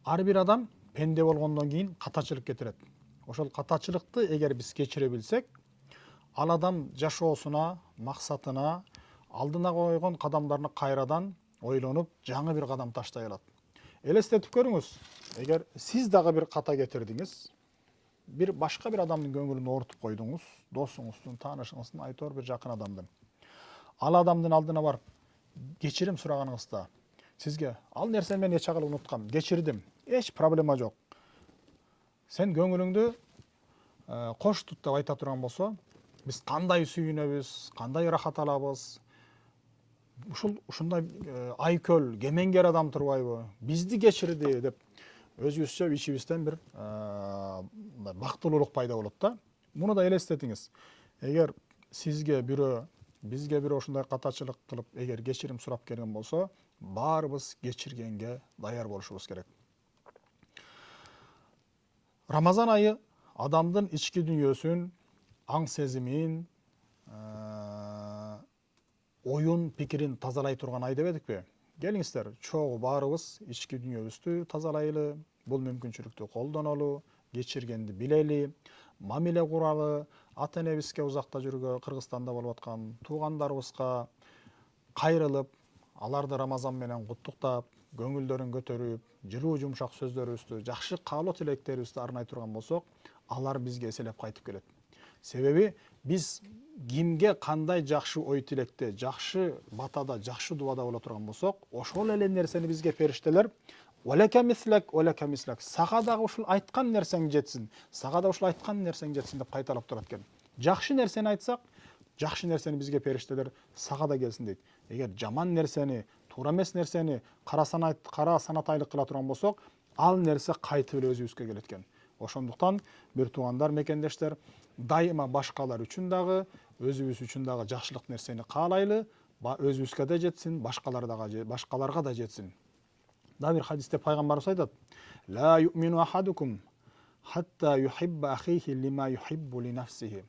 ар бир адам пенде болгондон кийин катачылык кетирет. Ошол катачылыкты эгер биз кечире билсек, ал адам жашоосуна, максатына, алдына койгон кадамдарына кайрадан ойлонуп, жаңы бир кадам таштай алат. Элестетип көрүңүз, эгер сиз дагы бир ката кетирдиңиз, бир башка бир адамдын көңүлүн оорутуп койдуңуз, досуңуздун, таанышыңыздын, айтор бир жакын адамдын. Ал адамдын алдына барып кечирим сураганыңызда, сизге ал нерсени мен эч акыл унуткам, кечирдим, эч проблема жок. Сен көңүлүңдү кош тут деп айта турган болсо, биз кандай сүйүнөбүз, кандай ырахат алабыз. Ушундай айкөл, кемеңгер адам турбайбы? Бизди кечирди деп өзүбүзчө ичибизден бир бактылуулук пайда болот да. Муну да элестетиңиз. Эгер сизге бирөө, бизге бирөө ушундай катачылык кылып, эгер кечирим сурап келген болсо, баарыбыз кечиргенге даяр болушубуз керек. Рамазан айы адамдын ички дүйнөсүн, аң сезимин, оюн пикирин тазалай турган ай деп эдикпи? Келиңиздер, чогуу баарыбыз ички дүйнөбүздү тазалайлы, бул мүмкүнчүлүктү колдонолу, кечиргенди билели, мамиле куралы, ата энебизге узакта жүргөн, Кыргызстанда болуп аткан туугандарыбызга кайрылып, аларды Рамазан менен куттуктап, көңүлдөрүн көтөрүп, жылуу жумшак сөздөрүбүздү, жакшы каалоо тилектерибизди арнай турган болсок, алар бизге эселеп кайтып келет. Себеби биз кимге кандай жакшы ой тилекте, жакшы батада, жакшы дубада боло турган болсок, ошол эле нерсени бизге периштелер сага дагы ушул айткан нерсең жетсин, сага да ушул айткан нерсең жетсин деп кайталап турат экен. Жакшы нерсени айтсак, жакшы нерсени бизге периштелер сага да келсин дейт. Эгер жаман нерсени, туура эмес нерсени кара санатайлык кыла турган болсок, ал нерсе кайтып эле өзүбүзгө келет экен. Ошондуктан бир туугандар, мекендештер, дайыма башкалар үчүн дагы, өзүбүз үчүн дагы жакшылык нерсени каалайлы, өзүбүзгө да жетсин, башкаларга да жетсин. Дагы бир хадисте пайгамбарыбыз айтат: "Ла ю'мину ахадукум хатта юхибба ахихи лима юхиббу ли нафсихи."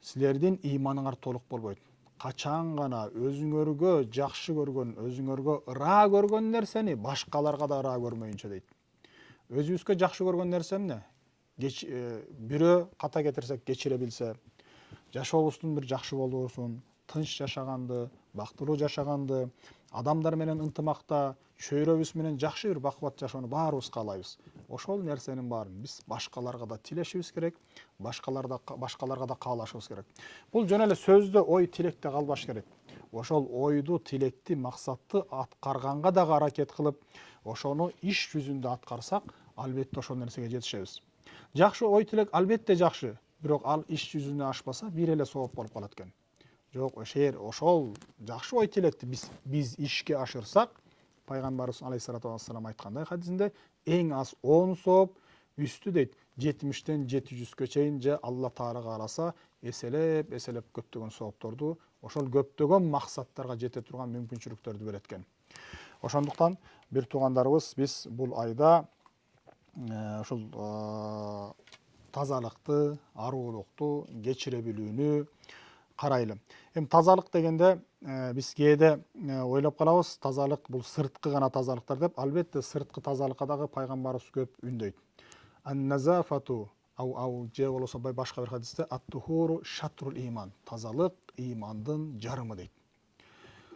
Силердин ыйманыңар толук болбойт. Качан гана өзүңөргө жакшы көргөн, өзүңөргө ыраа көргөн нерсени башкаларга да ыраа көрмөйүнчө дейт. Өзүбүзгө жакшы көргөн нерсе эмне? Бирөө ката кетирсек кечире билсе, жашообуздун бир жакшы болуусун, тынч жашаганды, бактылуу жашаганды, адамдар менен ынтымакта, чөйрөбүз менен жакшы бир бакубат жашоону баарыбыз каалайбыз. Ошол нерсенин баарын биз башкаларга да тилешибиз керек, башкаларга да каалашыбыз керек. Бул жөн эле сөздө, ой, тилекте калбаш керек. Ошол ойду, тилекти, максатты аткарганга дагы аракет кылып, ошону иш жүзүндө аткарсак, албетте ошол нерсеге жетишебиз. Жакшы ой тилек албетте жакшы, бирок ал иш жүзүнө ашпаса, бир эле сооп болуп калат экен. Жок, ошол жакшы ой тилекти биз ишке ашырсак, пайгамбарыбыз алейхиссалату вассалам айткандай хадисинде, эң аз 10 сооп, үстү дейт 70-тен 700-гө чейин же Алла Таала кааласа, эселеп көптөгөн соопторду, ошол көптөгөн максаттарга жете турган мүмкүнчүлүктөрдү берет экен. Ошондуктан бир туугандарыбыз, биз бул айда ушул тазалыкты, аруулукту, кечире билүүнү карайлы. Эми тазалык дегенде биз кээде ойлоп калабыз, тазалык бул сырткы гана тазалыктар деп. Албетте сырткы тазалыкка дагы пайгамбарыбыз көп үндөйт. Ан-назафату же болбосо башка бир хадисте ат-тухуру шатрул иман. Тазалык ыймандын жарымы дейт.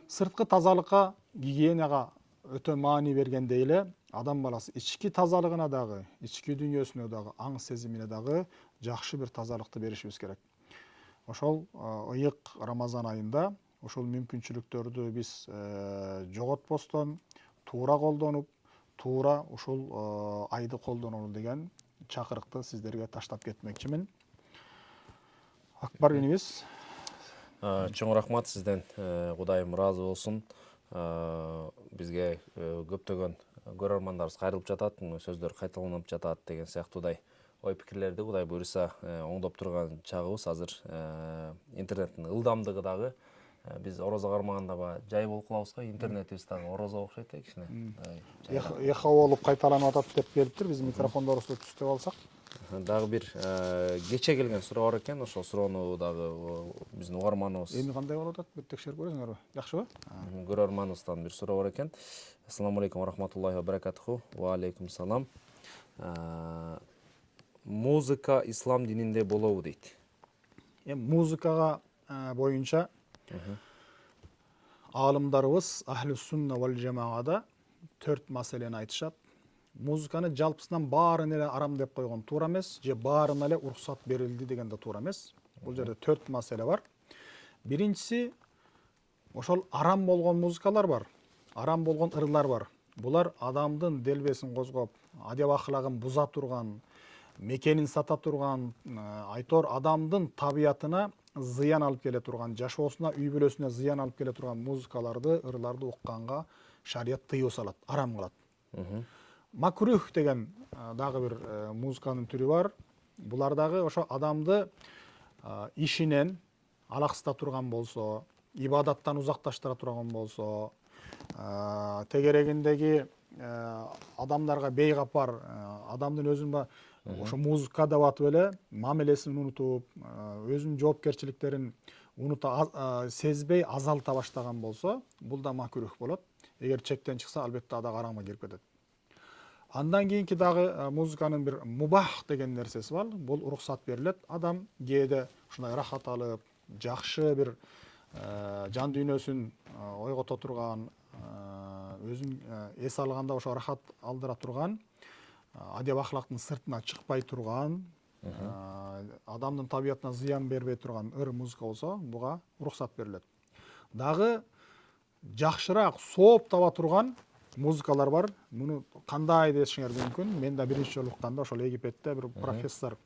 Сырткы тазалыкка, гигиенага өтө маани бергендей эле, адам баласы ички тазалыгына дагы, ички дүйнөсүнө дагы, аң сезимине дагы жакшы бир тазалыкты беришибиз керек. Ошол ыйык Рамазан айында ошол мүмкүнчүлүктөрдү биз жоготпостон, туура колдонуп, туура ушул айды колдонолу деген чакырыкты сиздерге таштап кетмекчимин. Акбар инибиз. Чоң рахмат сизден. Кудайым ыраазы болсун. Бизге көптөгөн көрөрмандарыбыз кайрылып жатат, сөздөр кайталанып жатат деген сыяктуудай ой пикирлерди Кудай буюрса оңдоп турган чагыбыз азыр. Интернеттин ылдамдыгы дагы Биз орозо кармаганда баягы жай болуп калабыз го, интернетибиз дагы орозо окшойт да кичине. Эхо болуп кайталанып атат деп келиптир. Биз микрофондорубузду түздөп алсак. Дагы бир кече келген суроо бар экен, ошол суроону дагы биздин угарманыбыз, Эми кандай болуп атат? Бир текшерип көрөңүзбү? Жакшыбы? көрөрманыбыздан бир суроо бар экен. Ассаламу алейкум ва рахматуллахи ва баракатуху. Ва алейкум салам. Музыка ислам дининде болобу дейт. Музыкага боюнча аалымдарыбыз Ахлу сунна вал жамаада 4 маселени айтышат. Музыканы жалпысынан баарын эле арам деп койгон туура эмес, же баарына эле уруксат берилди деген да туура эмес. Бул жерде 4 маселе бар. Биринчиси, ошол арам болгон музыкалар бар, арам болгон ырлар бар. Булар адамдын делбесин козгоп, адеп ахлагын буза турган, мекенин сата турган, айтор адамдын табиятына зыян алып келе турган, жашоосуна, үй бүлөсүнө зыян алып келе турган музыкаларды, ырларды укканга шарият тыюу салат, арам кылат. Макрух деген дагы бир музыканын түрү бар. Булар дагы ошо адамды ишинен алаксыта турган болсо, ибадаттан узакташтыра турган болсо, тегерегиндеги адамдарга бейгапар, адамдын өзүн ошо музыка деп атып эле мамилесин унутуп, өзүнүн жоопкерчиликтерин унута сезбей азалта баштаган болсо, бул да макрух болот. Эгер чектен чыкса, албетте дагы арамга кирип кетет. Андан кийинки дагы музыканын бир мубах деген нерсеси бар. Бул уруксат берилет. Адам кээде ушундай рахат алып, жакшы бир жан дүйнөсүн ойгото турган, өзүн эс алганда ошо рахат алдыра турган, адеп ахлактын сыртына чыкпай турган, адамдын табиятына зыян бербей турган ыр музыка болсо, буга уруксат берилет. Дагы жакшыраак сооп таба турган музыкалар бар. Муну кандай дешиңер мүмкүн. Мен да биринчи жолу укканда ошол Египетте бир профессор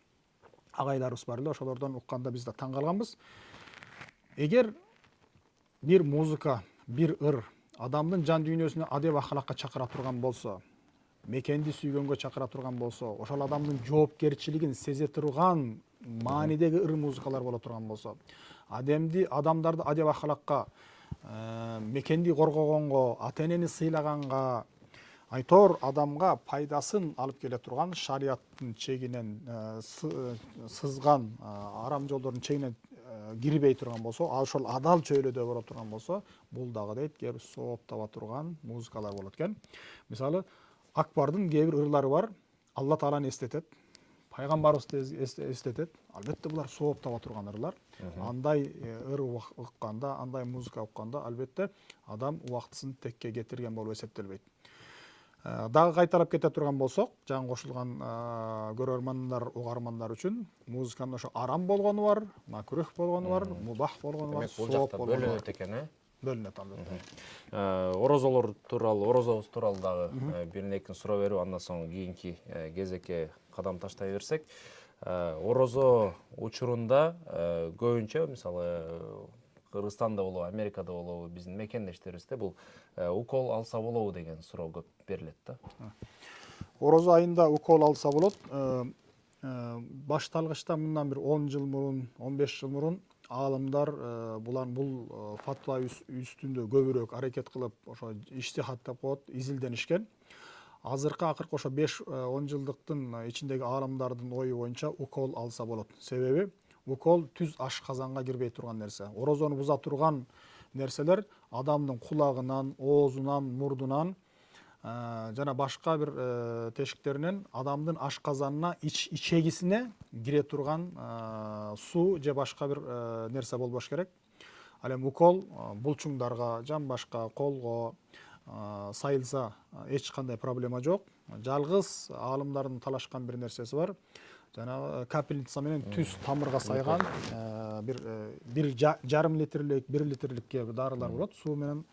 агайларыбыз бар эле, ошолордон укканда биз да таң калганбыз. Эгер бир музыка, бир ыр адамдын жан дүйнөсүнө адеп ахлакка чакыра турган болсо, мекенди сүйгөнгө чакыра турган болсо, ошол адамдын жоопкерчилигин сезе турган маанидеги ыр музыкалар боло турган болсо, адамдарды адеп ахлакка, мекенди коргогонго, ата энени сыйлаганга, айтор адамга пайдасын алып келе турган, шариаттын чегинен сызган, арам жолдордун чегинен кирбей турган болсо, ошол адал чөйрөдө боло турган болсо, бул дагы дейт кээ бир сооп таба турган музыкалар болот экен. Мисалы, Акбардын кээ бир ырлары бар, Алла Тааланы эстетет, пайгамбарыбызды эстетет. Албетте булар сооп таба турган ырлар. Андай ыр укканда, андай музыка укканда, албетте адам убактысын текке кетирген болуп эсептелбейт. Дагы кайталап кете турган болсок, жаңы кошулган көрөрмандар, угармандар үчүн музыканын ошо арам болгону бар, макрух болгону бар, мубах болгону бар, сооп болгону бар. Бөлүнөт экен, Бөлүнөт албетте. Орозолор тууралуу, орозобуз тууралуу дагы бир эки суроо берип, андан соң кийинки кезекке кадам таштай берсек, орозо учурунда көбүнчө, мисалы, Кыргызстанда болобу, Америкада болобу, биздин мекендештерибизде бул укол алса болобу деген суроо көп берилет да. Орозо айында укол алса болот. Башталгычта мындан бир 10 жыл мурун, 15 жыл мурун аалымдар бул фатва үстүндө көбүрөөк аракет кылып, ошо иштихат деп коет, изилденишкен. Азыркы акыркы ошо 5-10 жылдыктын ичиндеги аалымдардын ою боюнча укол алса болот. Себеби укол түз ашказанга кирбей турган нерсе. Орозону буза турган нерселер адамдын кулагынан, оозунан, мурдунан жана башка бир тешиктеринен адамдын ашказанына, ичегисине кире турган суу же башка бир нерсе болбош керек. Ал эми укол булчуңдарга, жамбашка, колго сайылса эч кандай проблема жок. Жалгыз аалымдардын талашкан бир нерсеси бар. Жана капельница менен түз тамырга сайган бир жарым литрлик, 1 литрликке дарылар болот. Суу менен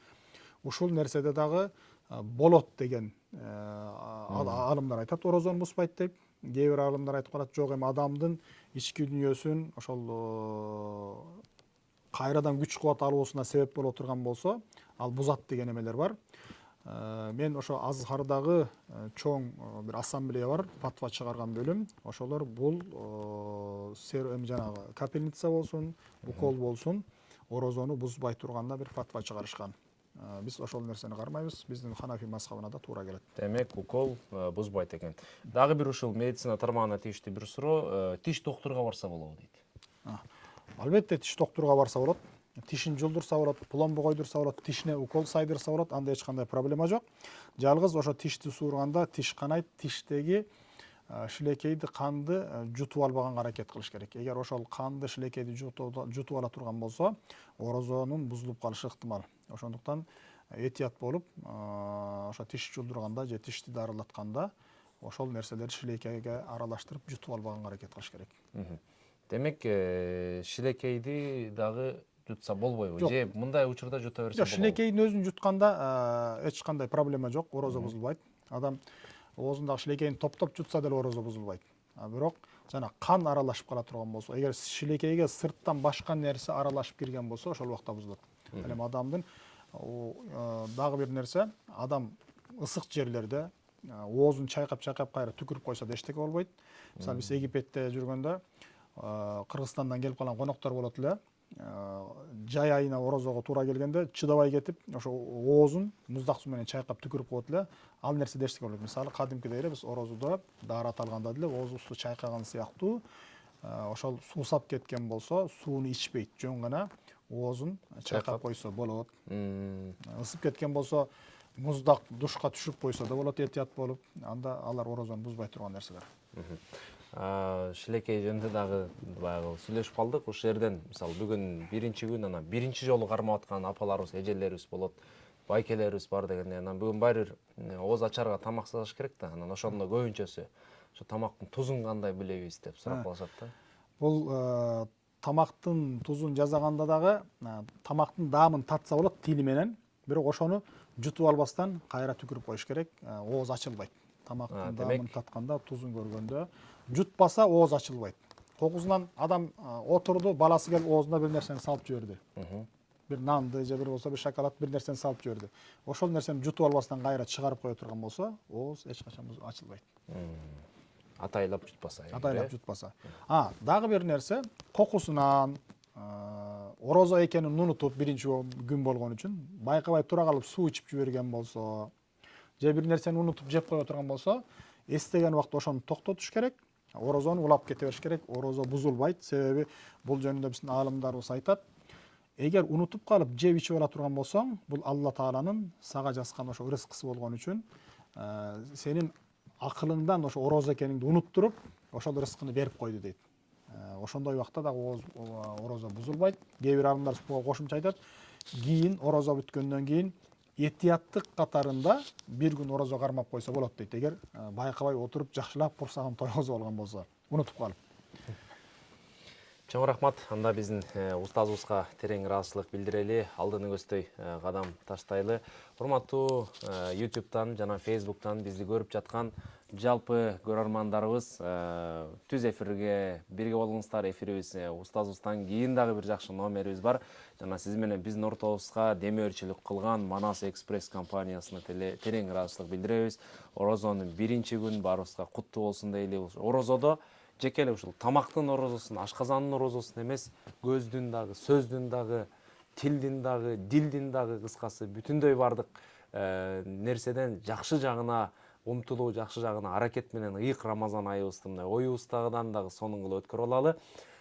ушул нерседе дагы болот деген аалымдар айтат, орозону бузбайт деп. Кээ бир аалымдар айтып калат, жок, эми адамдын ички дүйнөсүн ошол кайрадан күч кубат алуусуна себеп боло турган болсо, ал бузат деген эмелер бар. Мен ошо Азхардагы чоң бир ассамблея бар, фатва чыгарган бөлүм. Ошолор бул эми жанагы капельница болсун, укол болсун, орозону бузбай турганда бир фатва чыгарышкан. Биз ошол нерсени кармайбыз. Биздин Ханафи мазхабына да туура келет. Демек укол бузбайт экен. Дагы бир ушул медицина тармагына тийиштүү бир суроо, тиш доктурга барса болобу дейт. Албетте тиш доктурга барса болот. Тишин жулдурса болот, пломбу койдурса болот, тишине укол сайдырса болот, анда эч кандай проблема жок. Жалгыз ошо тишти суурганда тиш канайт, тиштеги шилекейди, канды жутуп албаганга аракет кылыш керек. Эгер ошол канды, шилекейди жутуп ала турган болсо, орозонун бузулуп калышы ыктымал. Ошондуктан этият болуп, ошо тиш жулдурганда же тишти дарылатканда ошол нерселерди шилекейге аралаштырып жутуп албаганга аракет кылыш керек. Демек шилекейди дагы жутса болбойбу Жок. же мындай учурда жута берсе Жок, болобу? шилекейдин өзүн жутканда эч кандай проблема жок, орозо бузулбайт. Адам оозундагы шилекейин топтоп жутса деле орозо бузулбайт. Бирок жана кан аралашып кала турган болсо, эгер шилекейге сырттан башка нерсе аралашып кирген болсо, ошол убакта бузулат. Ал эми адамдын дагы бир нерсе, адам ысык жерлерде оозун чайкап кайра түкүрүп койсо да эчтеке болбойт. Мисалы биз Египетте жүргөндө Кыргызстандан келип калган коноктор болот эле. Жай айына орозого туура келгенде чыдабай кетип, ошо оозун муздак суу менен чайкап түкүрүп коет эле. Ал нерседе эчтеке болбойт. Мисалы кадимкидей эле биз орозодо даарат алганда деле оозубузду чайкаган сыяктуу ошол суусап кеткен болсо, сууну ичпейт, жөн гана оозун чайкап койсо болот. Ысып кеткен болсо, муздак душка түшүп койсо да болот, этият болуп. Анда алар орозону бузбай турган нерселер. Шилекей жөнүндө дагы баягы сүйлөшүп калдык. Ушул жерден мисалы бүгүн биринчи күн, анан биринчи жолу кармап аткан апаларыбыз, эжелерибиз болот, байкелерибиз бар дегенде, анан бүгүн баары бир ооз ачарга тамак сагыш керек да. Анан ошондо көбүнчөсү ошо тамактын тузун кандай билебиз деп сурап калышат да. Бул тамактын тузун жасаганда дагы тамактын даамын татса болот тили менен, бирок ошону жутуп албастан кайра түкүрүп коюш керек. Ооз ачылбайт. Тамактын даамын татканда, тузун көргөндө жутпаса ооз ачылбайт. Кокусунан адам отурду, баласы келип оозуна бир нерсени салып жиберди. Бир нанды же бир болсо бир шоколад бир нерсени салып жиберди. Ошол нерсени жутуп албастан кайра чыгарып кое турган болсо, ооз эч качан ачылбайт. Атайлап жутпаса. Атайлап жутпаса. Дагы бир нерсе, кокусунан орозо экенин унутуп биринчи күн болгон үчүн байкабай тура калып суу ичип жиберген болсо, же бир нерсени унутуп жеп кое турган болсо, эстеген убакта ошону токтотуш керек. Орозону улап кете бериш керек. Орозо бузулбайт. Себеби бул жөнүндө биздин аалымдарыбыз айтат. Эгер унутуп калып жеп ичип ала турган болсоң, бул Алла Тааланын сага жазган ошо рызкысы болгон үчүн, сенин акылыңдан ошо орозо экениңди унуттуруп, ошол рызкыны берип койду дейт. Ошондой убакта дагы орозо бузулбайт. Кээ бир аалымдар буга кошумча айтат. Кийин орозо бүткөндөн кийин этияттык катарында бир күн орозо кармап койсо болот дейт. Эгер байкабай отуруп жакшылап курсагын тойгозуп алган болсо, унутуп калып. Чоң рахмат. Анда биздин устазыбызга терең ыраазычылык билдирели, алдыны көздөй кадам таштайлы. Урматтуу YouTube'дан жана Facebook'тан бизди көрүп жаткан жалпы көрөрмандарыбыз, түз эфирге бирге болгуңуздар. Эфирибиз устазыбыздан кийин дагы бир жакшы номерибиз бар. Жана сиз менен биздин ортобузга демөөрчүлүк кылган Манас Экспресс компаниясына терең ыраазычылык билдиребиз. Орозонун биринчи күн баарыбызга куттуу болсун дейли. Орозодо жеке эле ушул тамактын орозосун, ашказандын орозосун эмес, көздүн дагы, сөздүн дагы, тилдин дагы, дилдин дагы, кыскасы бүтүндөй бардык нерседен жакшы жагына умтулуу, жакшы жагына аракет менен ыйык Рамазан айыбызды мындай оюбуздагыдан дагы сонун кылып өткөрүп алалы.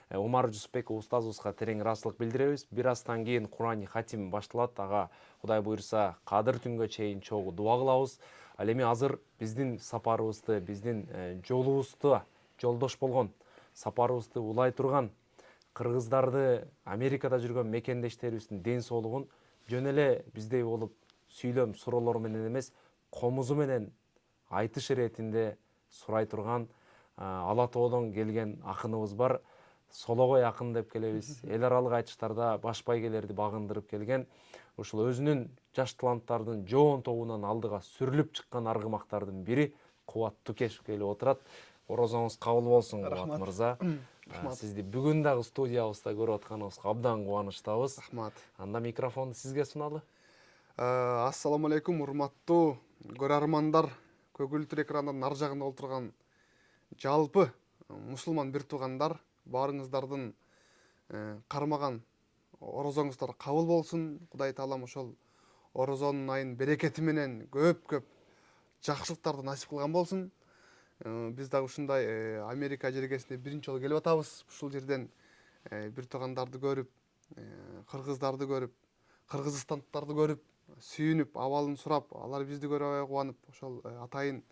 Умар Жусупбеков устазыбызга терең ыраазычылык билдиребиз. Бир аздан кийин Курани хатим башталат. Ага Кудай буйрса, кадыр түнгө чейин чогуу дуа кылабыз. Ал эми азыр биздин сапарыбызды, биздин жолубузду, жолдош болгон сапарыбызды улай турган кыргыздарды, Америкада жүргөн мекендештерибиздин ден соолугун жөн эле биздей болуп сүйлөм суроолор менен эмес, комузу менен айтыш иретинде сурай турган Ала Тоодон келген акыныбыз бар. Сологой акын деп келебиз. Эл аралык айтыштарда баш байгелерди багындырып келген, ушул өзүнүн жаш таланттардын жоон тобунан алдыга сүрүлүп чыккан аргымактардын бири Кубат Тукешев келип отурат. Орозоңуз кабыл болсун, Кубат мырза. Сизди бүгүн дагы студиябызда көрүп атканыбызга абдан кубанычтабыз. Рахмат. Анда микрофонду сизге суналы. Ассаламу алейкум, урматтуу көрөрмандар, көгүлтүр экрандын ар жагында отурган жалпы мусулман бир туугандар, баарыңыздардын кармаган орозоңуздар кабыл болсун. Кудай таалам ошол орозонун айын берекети менен көп жакшылыктарды насип кылган болсун. Биз дагы ушундай Америка жергесине биринчи жолу келип атабыз. Ушул жерден бир туугандарды көрүп, кыргыздарды көрүп, кыргызстандыктарды көрүп, сүйүнүп, абалын сурап, алар бизди көрүп аябай кубанып, ошол атайын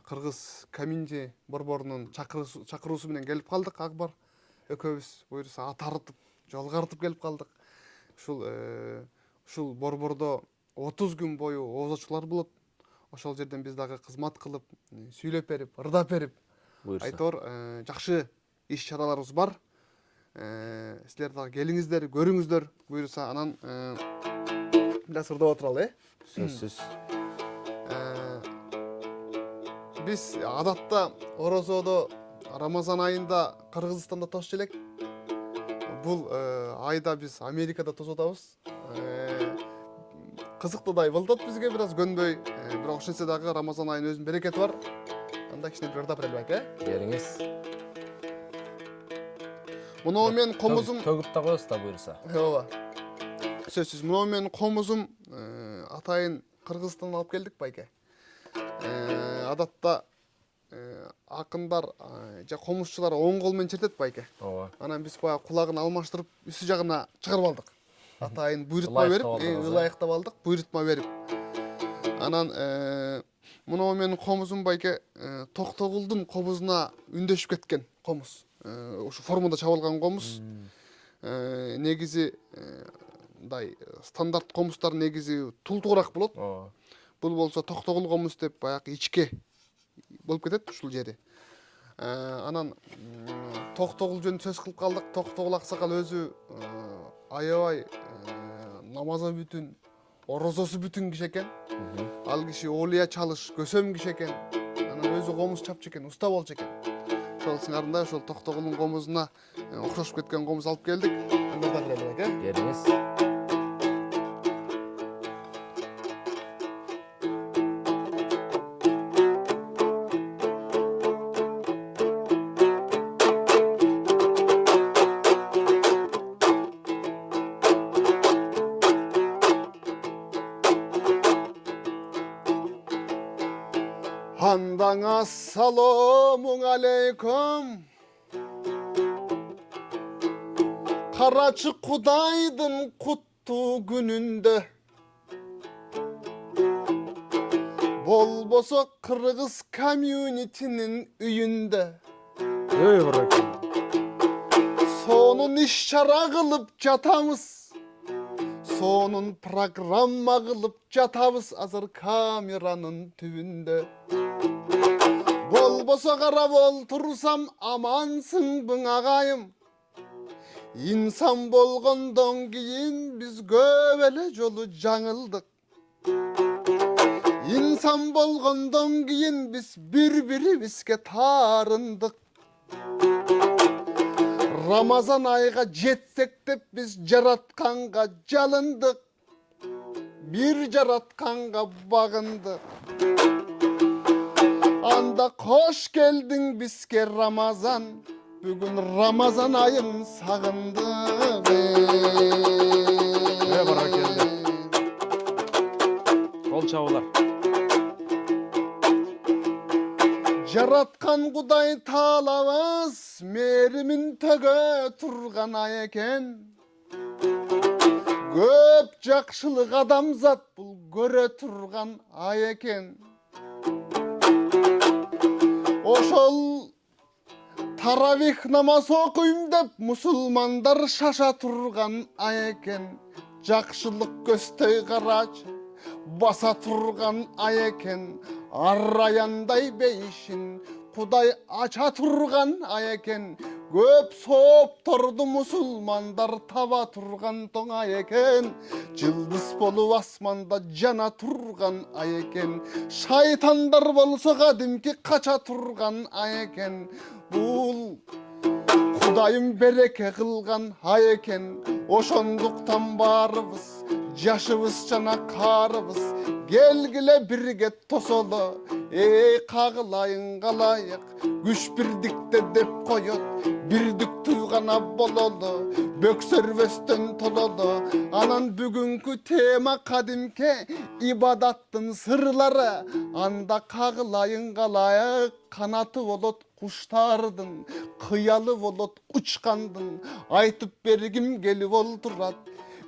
кыргыз комьюнити борборунун чакыруусу менен келип калдык. Акбар экөөбүз буюрса ат арытып, жолго артып келип калдык. Ушул борбордо 30 күн бою оозочулар болот. Ошол жерден биз дагы кызмат кылып, сүйлөп берип, ырдап берип, айтор жакшы иш чараларыбыз бар. Силер дагы келиңиздер, көрүңүздөр. Буюрса анан бир аз ырдап отуралы, Сөзсүз. Биз адатта орозодо Рамазан айында Кыргызстанда тосуп элек. Бул айда биз Америкада тосуп атабыз. Кызыктуудай болуп атат бизге, бир аз көнбөй. Бирок ошентсе дагы Рамазан айынын өзүнүн берекети бар. Анда кичине бир ырдап берели байке. Бериңиз. Мунау мен комузум Төгүп да коесуз да буюрса. ооба. Сөзсүз мунау менин комузум атайын Кыргызстандан алып келдик байке. Адатта акындар же комузчулар оң кол менен чертет байке. Ооба. Анан биз баягы кулагын алмаштырып, үстү жагына чыгарып алдык. Атайын буйрутма берип, ылайыктап алдык, буйрутма берип. Анан мунау менин комузум байке Токтогулдун комузуна үндөшүп кеткен комуз. Ушу формада чабылган комуз. Негизи мындай стандарт комуздар негизи тултуураак болот. Ооба. Бул болсо Токтогул комуз деп баягы ичке болуп кетет ушул жери. Анан Токтогул жөнүндө сөз кылып калдык. Токтогул аксакал өзү аябай намазы бүтүн, орозосу бүтүн киши экен. Ал киши олия чалыш, көсөм киши экен. Анан өзү комуз чапчу экен, уста болчу экен. Ошол сыңарында ошол Токтогулдун комузуна окшошуп кеткен комуз алып келдик. Анда да берели байке. Бериңиз. Handan assalamun aleykum. Karaçı Kudaydın kuttu gününde. Bolboso Kırgız community'nin üyünde. Ey bırakın. Sonun işçara kılıp jatamız. Sonun programma kılıp jatabız azır kameranın tübünde. Bolboso karab oltursam amansın bın ağayım. İnsan bolgondan keyin biz göbele jolu жаңылдык. İnsan bolgondan keyin biz bir-birimizge tarındık. Ramazan ayga jetsek dep biz jaratkanга жалындык. Bir jaratkanга bagındık. Anda hoş geldin bizge Ramazan. Bugün Ramazan ayın sağındık. Ne var geldi? Кол чабуулар. Jaratkan Kuday taalabız merimin töge turgan ay eken. Köp jakşılık adamzat bul göre turgan ay eken. Oşol taravih namaz okuyum dep musulmandar şaşa turgan ay eken. Jakşılık göstey karaç basa turgan ay eken. Arrayanday beyişin Kuday aça turgan ay eken. Köp soğup tordu musulmandar taba turgan toң ay eken. Yıldız bolup asmanda jana turgan ay eken. Şaytandar bolsa kadimki kaça turgan ay eken. Bul Kudayım bereke kılgan ay eken. Oşonduktan barыбыз, жашыбыз жана карыбыз Gelgile birge tosolu, ey kağılayın kalayık, güç birdikte dep koyut, birdik tuygana bololu, böksörvöstön tololu. Anan bugünkü tema kadimke, ibadattın sırları, anda kağılayın kalayık, kanatı olot kuştardın, kıyalı olot uçkandın, aytıp bergim gelip oldurat.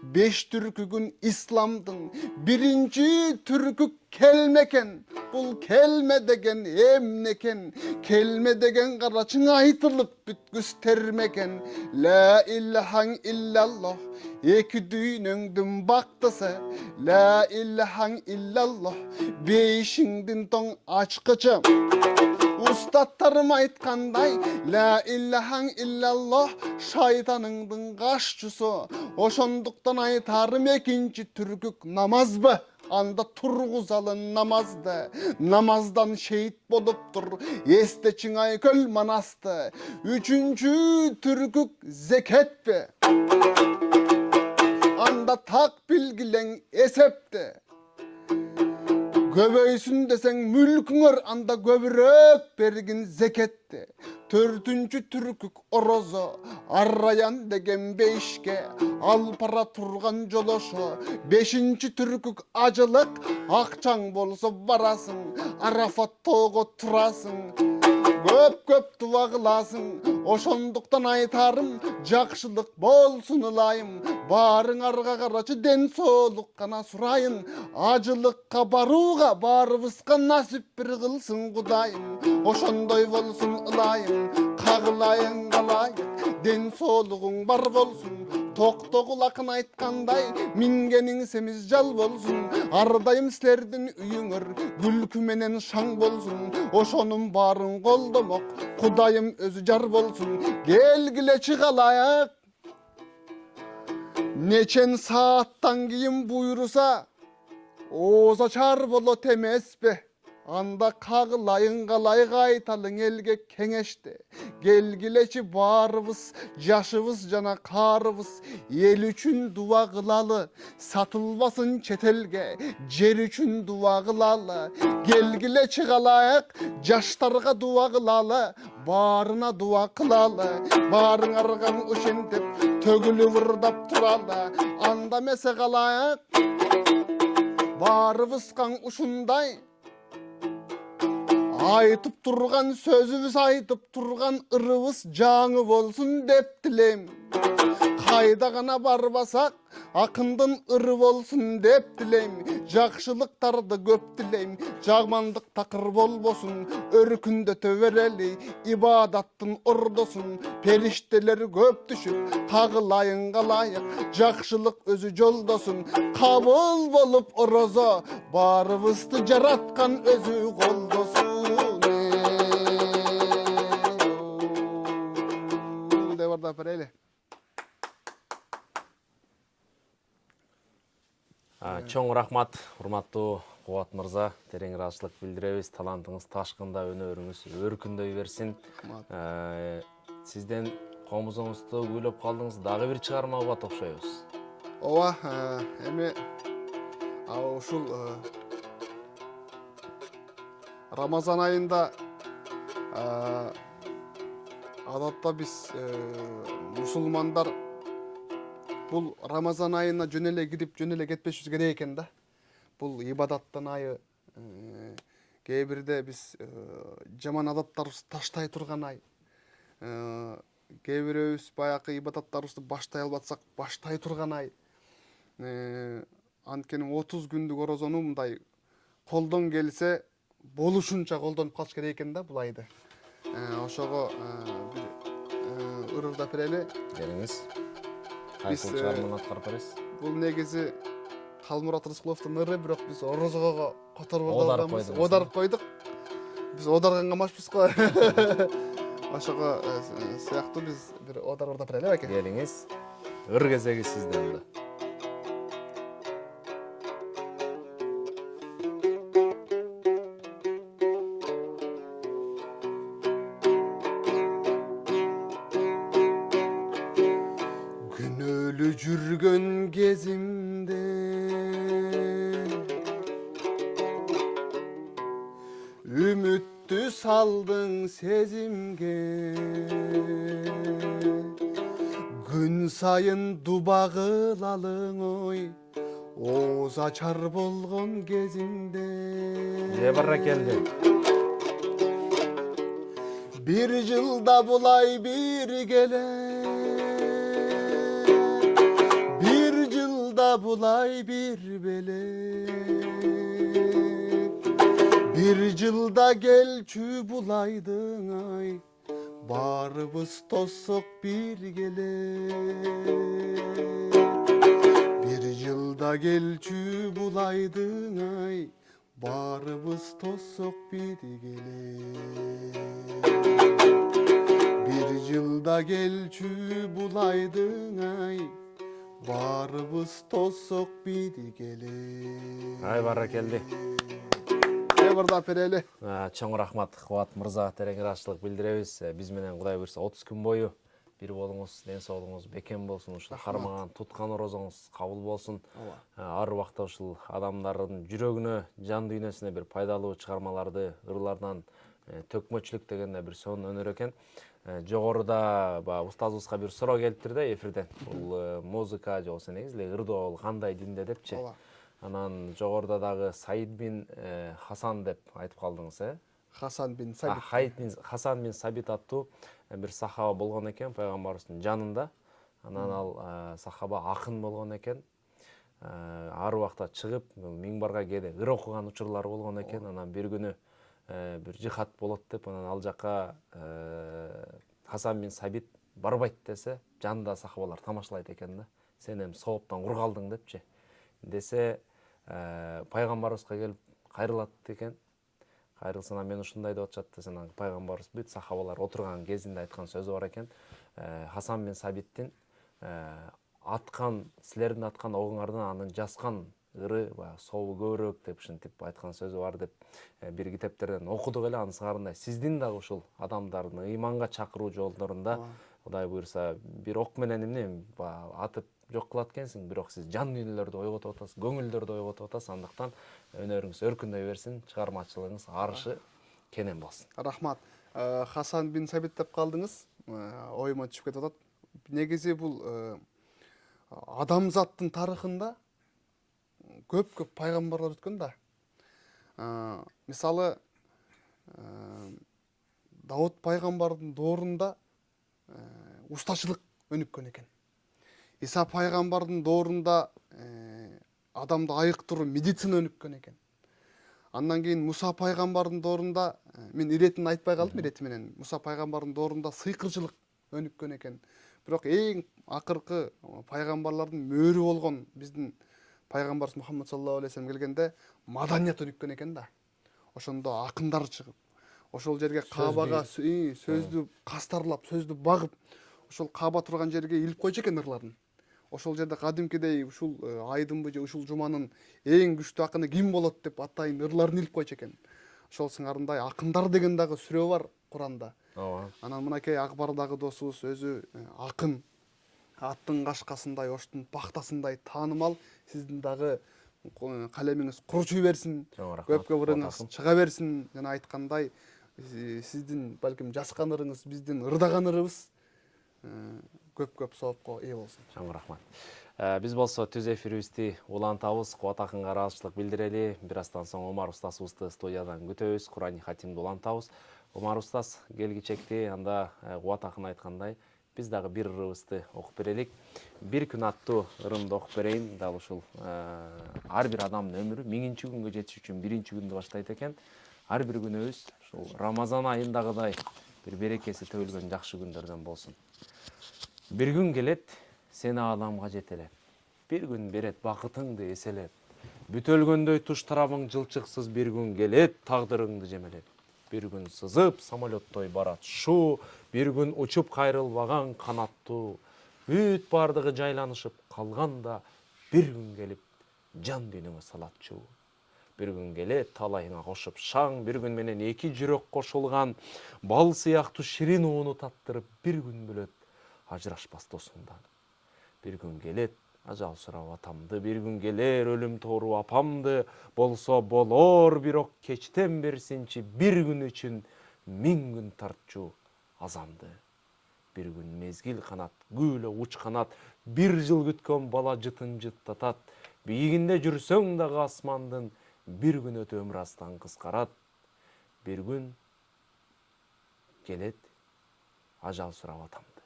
Beş türkügün İslam'dın, birinci türkük kelmeken, bul kelme degen emneken, kelme degen karaçın aytılıp bütküs termeken. La ilahan illallah, iki düğünündün baktısı, la ilahan illallah, beşindin ton açkıcı. Ustadlarım aytkanday, la ilahan illallah, şeytanыңдың kaşçısı. Oşonduktan aytarım ekinci türkük namaz bı? Anda turguzalın namazdı. Namazdan şehit boluptur, este çıngay köl manastı. Üçüncü türkük zeket be. Anda tak bilgilen esepti. Göböysün desen mülküngör anda göbüröp bergin zeketti. Törtüncü türkük orozo, arrayan degen beşke, al para turgan jolosho. Beşinci türkük acılık, akçaң bolsa barasın, Arafat toğu turasın. Köp köp dua kılasın, oşonduktan aytarım, jakşılık bolsun ılayım. Barın arga karaçı den soğuluk kana surayın, acılıkka baruga barыбызга nasip bir kılsın kudayım. Oşondoy bolsun ılayım, kağılayın kalayık, den soğuluğun bar bolsun. Toktogulakın aytkanday, mingenin semiz jal bolsun. Ardayım silerdin üyüңөр, gülkü menen şaң bolsun. Oşonun barın koldomok, kudayım özü jar bolsun. Gelgile çıgalayık, neçen saattan kiyin buyursa, oza çar bolot emes be. Anda kağılayın kalayık aytalın elge keŋeşti. Gelgileçi barыбыз, yaşыбыз jana karыбыз, el üçün dua kılalı, satılbasın çetelge, jer üçün dua kılalı. Gelgile çıgalayık, jaştarga dua kılalı, barına dua kılalı. Barın argan üşentip, tögülü vırdap turalı. Anda mese kalayık, barыбызgan uşunday, aytıp turgan sözübüz, aytıp turgan ırыбыз жаңы bolsun dep dilem. Kayda gana barbasak, akındın ırı bolsun dep dilem. Jakşılıktardı köp dilem, jagmandık takır bolbosun. Örkünde tövereli, ibadattın ordosun. Perişteleri köp düşüp, kağılayın kalayık, jakşılık özü joldosun. Kabul bolup orozo, barыбызды jaratkan özü koldosun. Devarda pereli. Чоң рахмат, урматтуу Кубат мырза, терең ыраазычылык билдиребиз. Талантыңыз ташкында, өнөрүңүз өркүндөй берсин. Сизден комузуңузду күйлөп калдыңыз, дагы бир чыгарма угат окшойбуз. Ооба, эми ушул Рамазан айында адатта биз мусулмандар бул Рамазан айына жөн эле кирип, жөн эле кетпешибиз керек экен да. Бул ибадаттын айы. Кээ бирде биз жаман адаттарыбызды таштай турган ай. Кээ бирөөбүз баягы ибадаттарыбызды баштай албатсак, баштай турган ай. Анткени 30 күндүк орозону мындай колдон келсе болушунча колдонуп калыш керек экен да бул айды. Ошого бир ырылдап берели. Келиңиз. Кайсыл чыгарманы аткарып бересиз? Бул негизи Калмурат Рыскуловдун ыры, бирок биз орозого которуп алганбыз. Оодарып койдук. Биз оодарган камашпыз го. Ошого сыяктуу биз бир одар ырдап берели беке. Келиңиз. Ыр кезеги сизден да. Жүргөн кезимде үмүттү салдың сезимге, күн сайын дуба кылалың ой, ооз ачар болгон кезиңде. баракелди. Бир жылда булай бир келе, бир жылда булай бир беле, бир жылда келчү булайдың ай, барыбыз тосок бир келе. Бир жылда келчү булайдың ай, барыбыз тосок бир келе. Бир жылда келчү булайдың ай, барыбыз тосок бир келе. Ай баракелди. Бардап берели. Чоң рахмат Кубат мырза, терең ыраазычылык билдиребиз. Биз менен Кудай буйрса 30 күн бою бир болуңуз, ден соолугуңуз бекем болсун, ушул кармаган туткан орозоңуз кабыл болсун. Ар убакта ушул адамдардын жүрөгүнө, жан дүйнөсүнө бир пайдалуу чыгармаларды ырлардан төкмөчүлүк дегенде бир сонун өнөр экен. Жогоруда устазыбызга бир суроо келиптир да эфирден. Бул музыка же болбосо негизи эле ырдоо кандай динде депчи. Анан жогоруда дагы Саид бин Хасан деп айтып калдыңыз, Хасан бин Сабит. Хасан бин Сабит аттуу бир сахаба болгон экен пайгамбарыбыздын жанында. Анан ал сахаба акын болгон экен. Ар убакта чыгып миңбарга кээде ыр окуган учурлары болгон экен. Анан бир күнү бир жихад болот деп, анан ал жака Хасан бин Сабит барбайт десе, жанында сахабалар тамашалайт экен да. Сен эми сооптон кур калдың депчи. Десе пайгамбарыбызга келип кайрылат экен. Кайрылсана мен ушундай деп атышат десе, анан пайгамбарыбыз бүт сахабалар отурган кезинде айткан сөзү бар экен. Хасан бин Сабиттин аткан, силердин аткан огуңардан анын жазган ыры сообу көбүрөөк деп ушинтип айткан сөзү бар деп бир китептерден окудук эле. Анысыңарындай сиздин дагы ушул адамдардын ыйманга чакыруу жолдорунда Кудай буйрса бир ок менен эмне атып жок кылат экенсиң, бирок сиз жан дүйнөлөрдү ойготуп атасыз, көңүлдөрдү ойготуп атасыз. Андыктан өнөрүңүз өркүндөй берсин, чыгармачылыгыңыз арышы кенен болсун. Рахмат. Хасан бин Сабит деп калдыңыз. Оюма түшүп кетип атат. Негизи бул адамзаттын тарыхында көп пайгамбарлар өткөн да. Мисалы Давуд пайгамбардын доорунда устачылык өнүккөн экен. Иса пайгамбардын доорунда адамды айыктыруу, медицина өнүккөн экен. Андан кийин Муса пайгамбардын доорунда, мен иретин айтпай калдым, ирети менен. Муса пайгамбардын доорунда сыйкырчылык өнүккөн экен. Бирок эң акыркы пайгамбарлардын мөөрү болгон биздин пайгамбарыбыз Мухаммад саллаллаху алейхи вассалам келгенде маданият өнүккөн экен да. Ошондо акындар чыгып, ошол жерге Каабага сөздү кастарлап, сөздү багып, ошол Кааба турган жерге илип койчу экен ырларын. Ошол жерде кадимкидей ушул айдынбы же ушул жуманын эң күчтүү акыны ким болот деп атайын ырларын илип койчу экен. Ошол сыңарындай акындар деген дагы сүрө бар Куранда. Анан мынакей Акбардагы досубуз өзү акын, аттын кашкасындай, оштун пактасындай таанымал. Сиздин дагы калемиңиз курчуй берсин, көп ырыңыз чыга берсин. Жана айткандай, сиздин балким жазган ырыңыз биздин ырдаган ырыбыз көп соопко ээ болсун. Чоң рахмат. Биз болсо түз эфирибизди улантабыз, Кубат акынга ыраазычылык билдирели. Бир аздан соң Омар устазыбызды студиядан күтөбүз, Курани хатимди улантабыз. Омар устаз келгичекти, анда Кубат акын айткандай, биз дагы бир ырыбызды окуп берелик. Бир күн аттуу ырымды окуп берейин. Дал ушул ар бир адамдын өмүрү 1000 күнгө жетиш үчүн 1 күндү баштайт экен. Ар бир күнүбүз ушул Рамазан айындагыдай бир берекеси төгүлгөн жакшы күндөрдөн болсун. Бир күн келет, сени ааламга жетелеп. Бир күн берет бакытыңды эселеп. Бүтөлгөндөй туш тарабың жылчыксыз бир күн келет, тагдырыңды жемелеп. Бир күн сызып самолеттой барат шу, бир күн учуп кайрылбаган канаттуу. Бүт бардыгы жайланышып калганда, бир күн келип жан дүйнөңө салат чуу. Бир күн келет талайыңа кошуп шаң, бир күн менен эки жүрөк кошулган, бал сыяктуу ширин ууну таттырып, бир күн бөлөт ажырашпас досуңдан. Бир күн келет ажал сурап атамды, бир күн келер өлүм тоору апамды, болсо болор бирок кечтен берсинчи бир күн үчүн 1000 күн тартчу азамды. Бир күн мезгил канат, күйлө уч канат, бир жыл күткөн бала жытын жыттатат. Бийигинде жүрсөң дагы асмандын, бир күн өтө өмүр астан кыскарат. Бир күн келет ажал сурап атамды.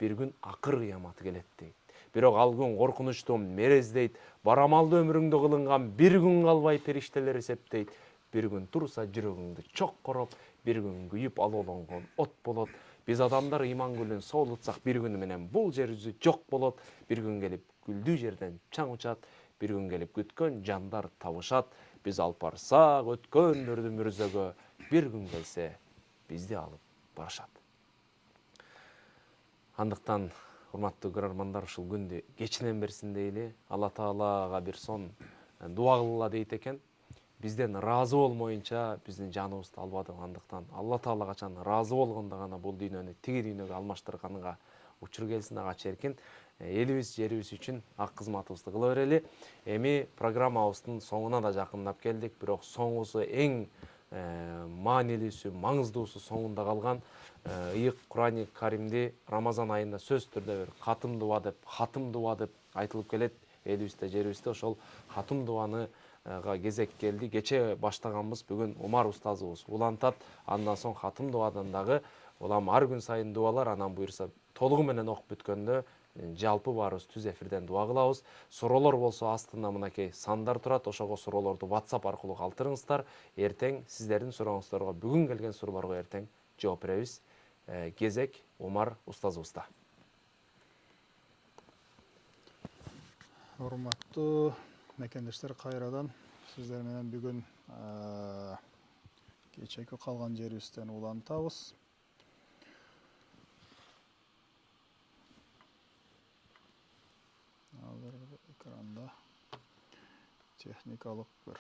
Бир күн акыр кыямат келет дейт. Бирок ал күн коркунучтуу мерездейт. Барамалды өмүрүңдө кылынган бир күн калбай периштелер эсептейт. Бир күн турса жүрөгүңдү чоккороп, бир күн күйүп алоолонгон от болот. Биз адамдар ыйман гүлүн соолутсак, бир күнү менен бул жер жүзү жок болот. Бир күн келип гүлдүү жерден чаң учат. Бир күн келип күткөн жандар табышат. Биз алып барсак өткөндөрдү мүрзөгө, бир күн келсе бизди алып барышат. Андыктан урматтуу көрөрмандар, ушул күндү кечинен берсин дейли. Алла Таалага бир сон дуа кылгыла дейт экен. Бизден ыраазы болмоюнча биздин жаныбызды албады. Андыктан Алла Таала качан ыраазы болгондо гана бул дүйнөнү тиги дүйнөгө алмаштырганга учур келсин, ага черкин. Элибиз, жерибиз үчүн ак кызматыбызды кыла берели. Эми программабыздын соңуна да жакындап келдик, бирок соңгусу эң маанилүүсү, маңыздуусу соңунда калган. Ыйык Курани Каримди Рамазан айында сөз түрдө бир катым дуа деп айтылып келет. Элибизде, жерибизде ошол катым дуаны кезек келди. Кече баштаганбыз, бүгүн Умар устазыбыз улантат. Андан соң катым дуадан дагы улам ар күн сайын дуалар, анан буюрса толугу менен окуп бүткөндө жалпы баарыбыз түз эфирден дуа кылабыз. Суроолор болсо астында мынакей сандар турат. Ошого суроолорду WhatsApp аркылуу калтырыңыздар. Эртең сиздердин сурооңуздорго, бүгүн келген суроолорго эртең жооп беребиз. Кезек Умар устазыбызда. Урматтуу мекендештер, кайрадан сиздер менен бүгүн кечеки калган жерибизден улантабыз. Азыр экранда техникалык бир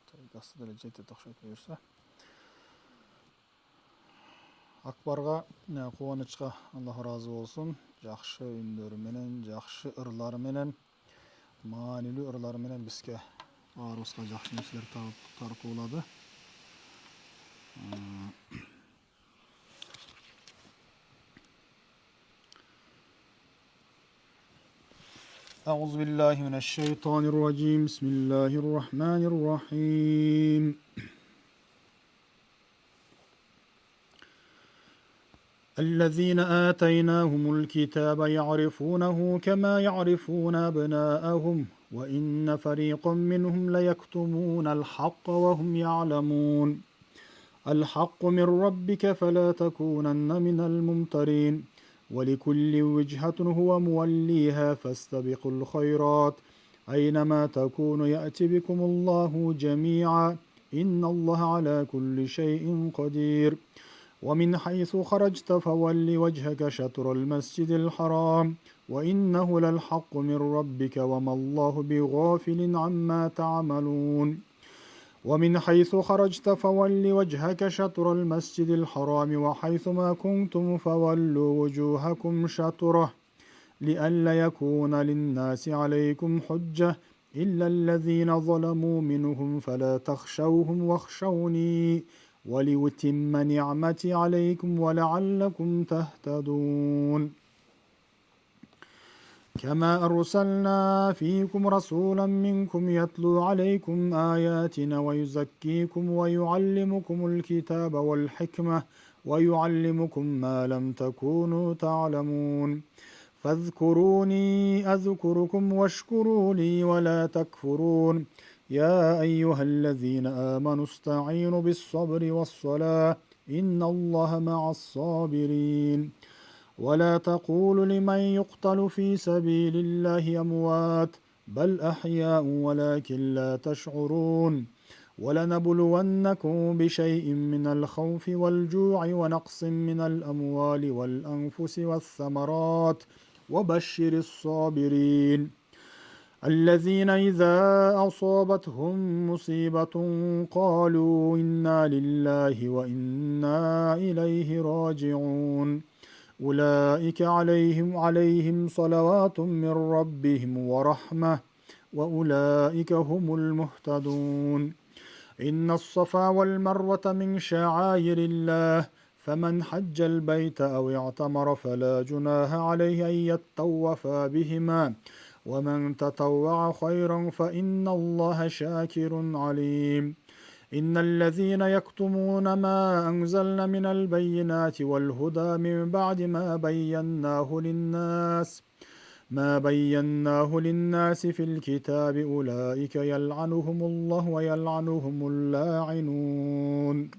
тайгасы деле жетет окшойт буюрса. Акбарга, кубанычка Аллах ыраазы болсун. Жакшы үндөрү менен, жакшы ырлары менен, маанилүү ырлары менен бизге баарыбызга жакшы нерселер таркуулады. أعوذ بالله من الشيطان الرجيم. بسم الله الرحمن الرحيم. الذين آتيناهم الكتاب يعرفونه كما يعرفون أبناءهم وإن فريقا منهم ليكتمون الحق وهم يعلمون. الحق من ربك فلا تكونن من الممترين. ولكل وجهة هو موليها فاستبقوا الخيرات أينما تكونوا يأتي بكم الله جميعا إن الله على كل شيء قدير. ومن حيث خرجت فول وجهك شطر المسجد الحرام وإنه للحق من ربك وما الله بغافل عما تعملون. ومن حيث خرجت فول وجهك شطر المسجد الحرام وحيث ما كنتم فولوا وجوهكم شطره لئلا يكون للناس عليكم حجة إلا الذين ظلموا منهم فلا تخشوهم واخشوني ولأتم نعمتي عليكم ولعلكم تهتدون. كما أرسلنا فيكم رسولا منكم يتلو عليكم آياتنا ويزكيكم ويعلمكم الكتاب والحكمة ويعلمكم ما لم تكونوا تعلمون. فاذكروني أذكركم واشكروا لي ولا تكفرون. يا أيها الذين آمنوا استعينوا بالصبر والصلاة إن الله مع الصابرين. ولا تقولوا لمن يقتل في سبيل الله أموات بل أحياء ولكن لا تشعرون. ولنبلونكم بشيء من الخوف والجوع ونقص من الأموال والأنفس والثمرات وبشر الصابرين الذين إذا أصابتهم مصيبة قالوا إنا لله وإنا إليه راجعون أولئك عليهم صلوات من ربهم ورحمة وأولئك هم المهتدون إن الصفا والمروة من شعائر الله فمن حج البيت أو اعتمر فلا جناح عليه أن يطوفا بهما ومن تطوع خيرا فإن الله شاكر عليم إن الذين يكتمون ما أنزلنا من البينات والهدى من بعد ما بيناه للناس في الكتاب أولئك يلعنهم الله ويلعنهم اللاعنون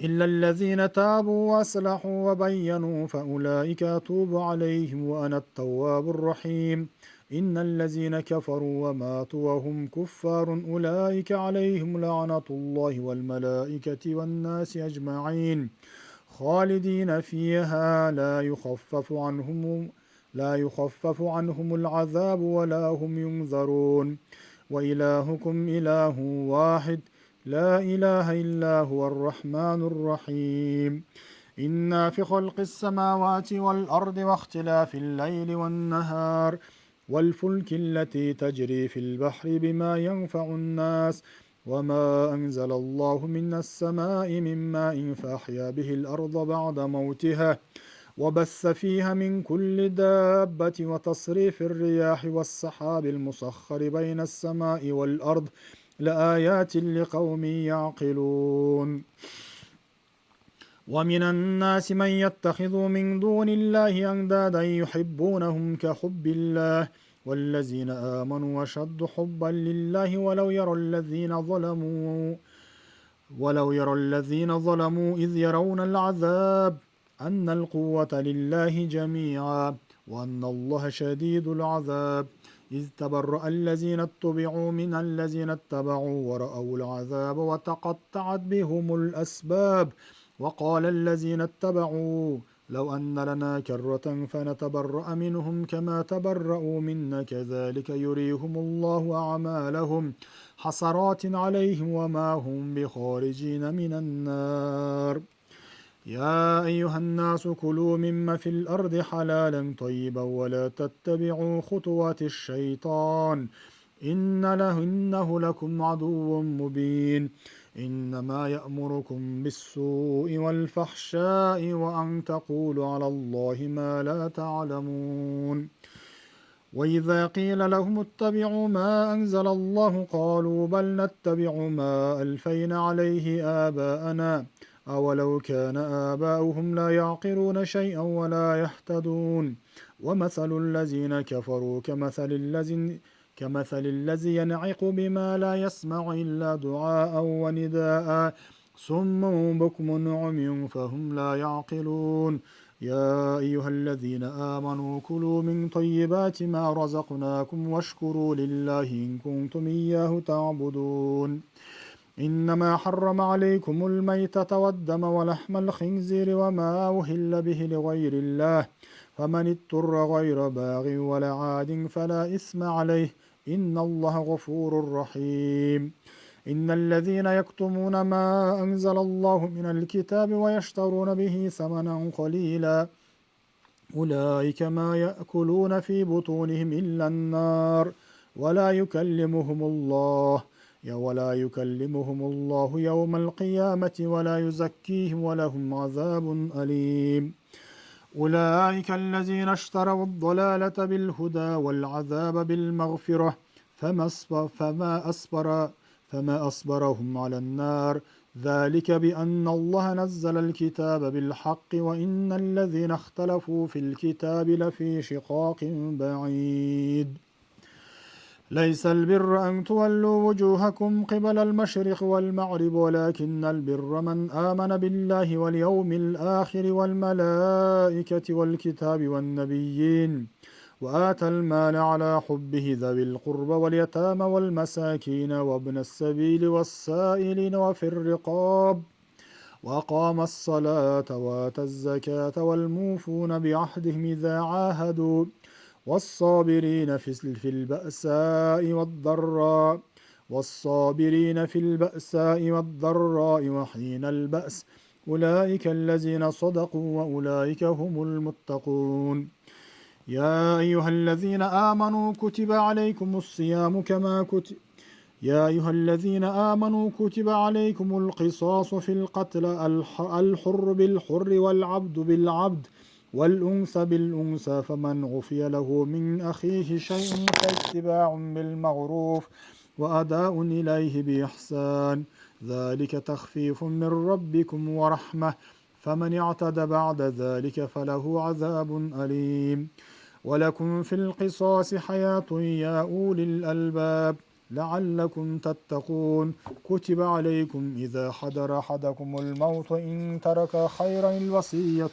إلا الذين تابوا وأصلحوا وبينوا فأولئك أتوب عليهم وأنا التواب الرحيم إن الذين كفروا وماتوا وهم كفار أولئك عليهم لعنة الله والملائكة والناس أجمعين خالدين فيها لا يخفف عنهم العذاب ولا هم ينذرون وإلهكم إله واحد لا إله إلا هو الرحمن الرحيم إنا في خلق السماوات والأرض واختلاف الليل والنهار والفلك التي تجري في البحر بما ينفع الناس وما أنزل الله من السماء من ماء فأحيا به الأرض بعد موتها وبث فيها من كل دابة وتصريف الرياح والسحاب المسخر بين السماء والأرض لآيات لقوم يعقلون ومن الناس من يتخذ من دون الله أندادا يحبونهم كحب الله والذين آمنوا أشد حبا لله ولو يرى الذين ظلموا إذ يرون العذاب أن القوة لله جميعا وأن الله شديد العذاب إذ تبرأ الذين اتبعوا من الذين اتبعوا ورأوا العذاب وتقطعت بهم الأسباب وقال الذين اتبعوا لو أن لنا كرة فنتبرأ منهم كما تبرأوا منا كذلك يريهم الله أعمالهم حسرات عليهم وما هم بخارجين من النار يا أيها الناس كلوا مما في الأرض حلالا طيبا ولا تتبعوا خطوات الشيطان إنه لكم عدو مبين إنما يأمركم بالسوء والفحشاء وأن تقولوا على الله ما لا تعلمون وإذا قيل لهم اتبعوا ما أنزل الله قالوا بل نتبع ما ألفينا عليه آباءنا أولو كان آباؤهم لا يعقلون شيئا ولا يهتدون ومثل الذين كفروا كمثل الذي ينعق بما لا يسمع إلا دعاء ونداء صم بكم عمي فهم لا يعقلون يا أيها الذين آمنوا كلوا من طيبات ما رزقناكم واشكروا لله إن كنتم إياه تعبدون إنما حرم عليكم الميتة والدم ولحم الخنزير وما أهل به لغير الله فمن اضطر غير باغ ولا عاد فلا إثم عليه إن الله غفور رحيم إن الذين يكتمون ما أنزل الله من الكتاب ويشترون به ثمنا قليلا أولئك ما يأكلون في بطونهم إلا النار ولا يكلمهم الله يوم القيامة ولا يزكيهم ولهم عذاب أليم أولئك الذين اشتروا الضلالة بالهدى والعذاب بالمغفرة فما أصبرهم على النار ذلك بأن الله نزل الكتاب بالحق وإن الذين اختلفوا في الكتاب لفي شقاق بعيد ليس البر أن تولوا وجوهكم قبل المشرق والمغرب ولكن البر من آمن بالله واليوم الآخر والملائكة والكتاب والنبيين وآتى المال على حبه ذوي القربى واليتامى والمساكين وابن السبيل والسائلين وفي الرقاب وأقام الصلاة وآتى الزكاة والموفون بعهدهم إذا عاهدوا والصابرين في البأساء والضراء وحين البأس أولئك الذين صدقوا وأولئك هم المتقون. يا أيها الذين آمنوا كتب عليكم الصيام القصاص في القتل الحر بالحر والعبد بالعبد والأنثى بالأنثى فمن عفي له من أخيه شيء فاتباع بالمعروف وأداء إليه بإحسان ذلك تخفيف من ربكم ورحمة فمن اعتدى بعد ذلك فله عذاب أليم. ولكم في القصاص حياة يا أولي الألباب لعلكم تتقون. كتب عليكم إذا حضر أحدكم الموت إن ترك خيرا الوصية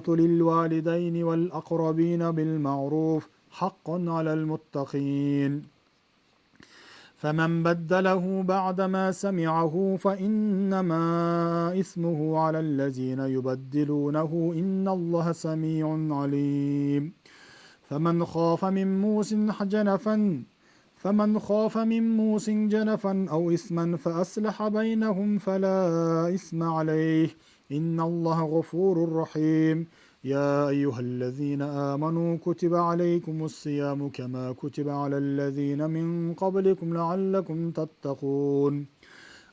للوالدين والأقربين بالمعروف حقا على المتقين. فمن بدله بعدما سمعه فإنما إثمه على الذين يبدلونه إن الله سميع عليم. فمن خاف من موص جنفا أو إثما فأصلح بينهم فلا إثم عليه إن الله غفور رحيم. يا أيها الذين آمنوا كتب عليكم الصيام كما كتب على الذين من قبلكم لعلكم تتقون.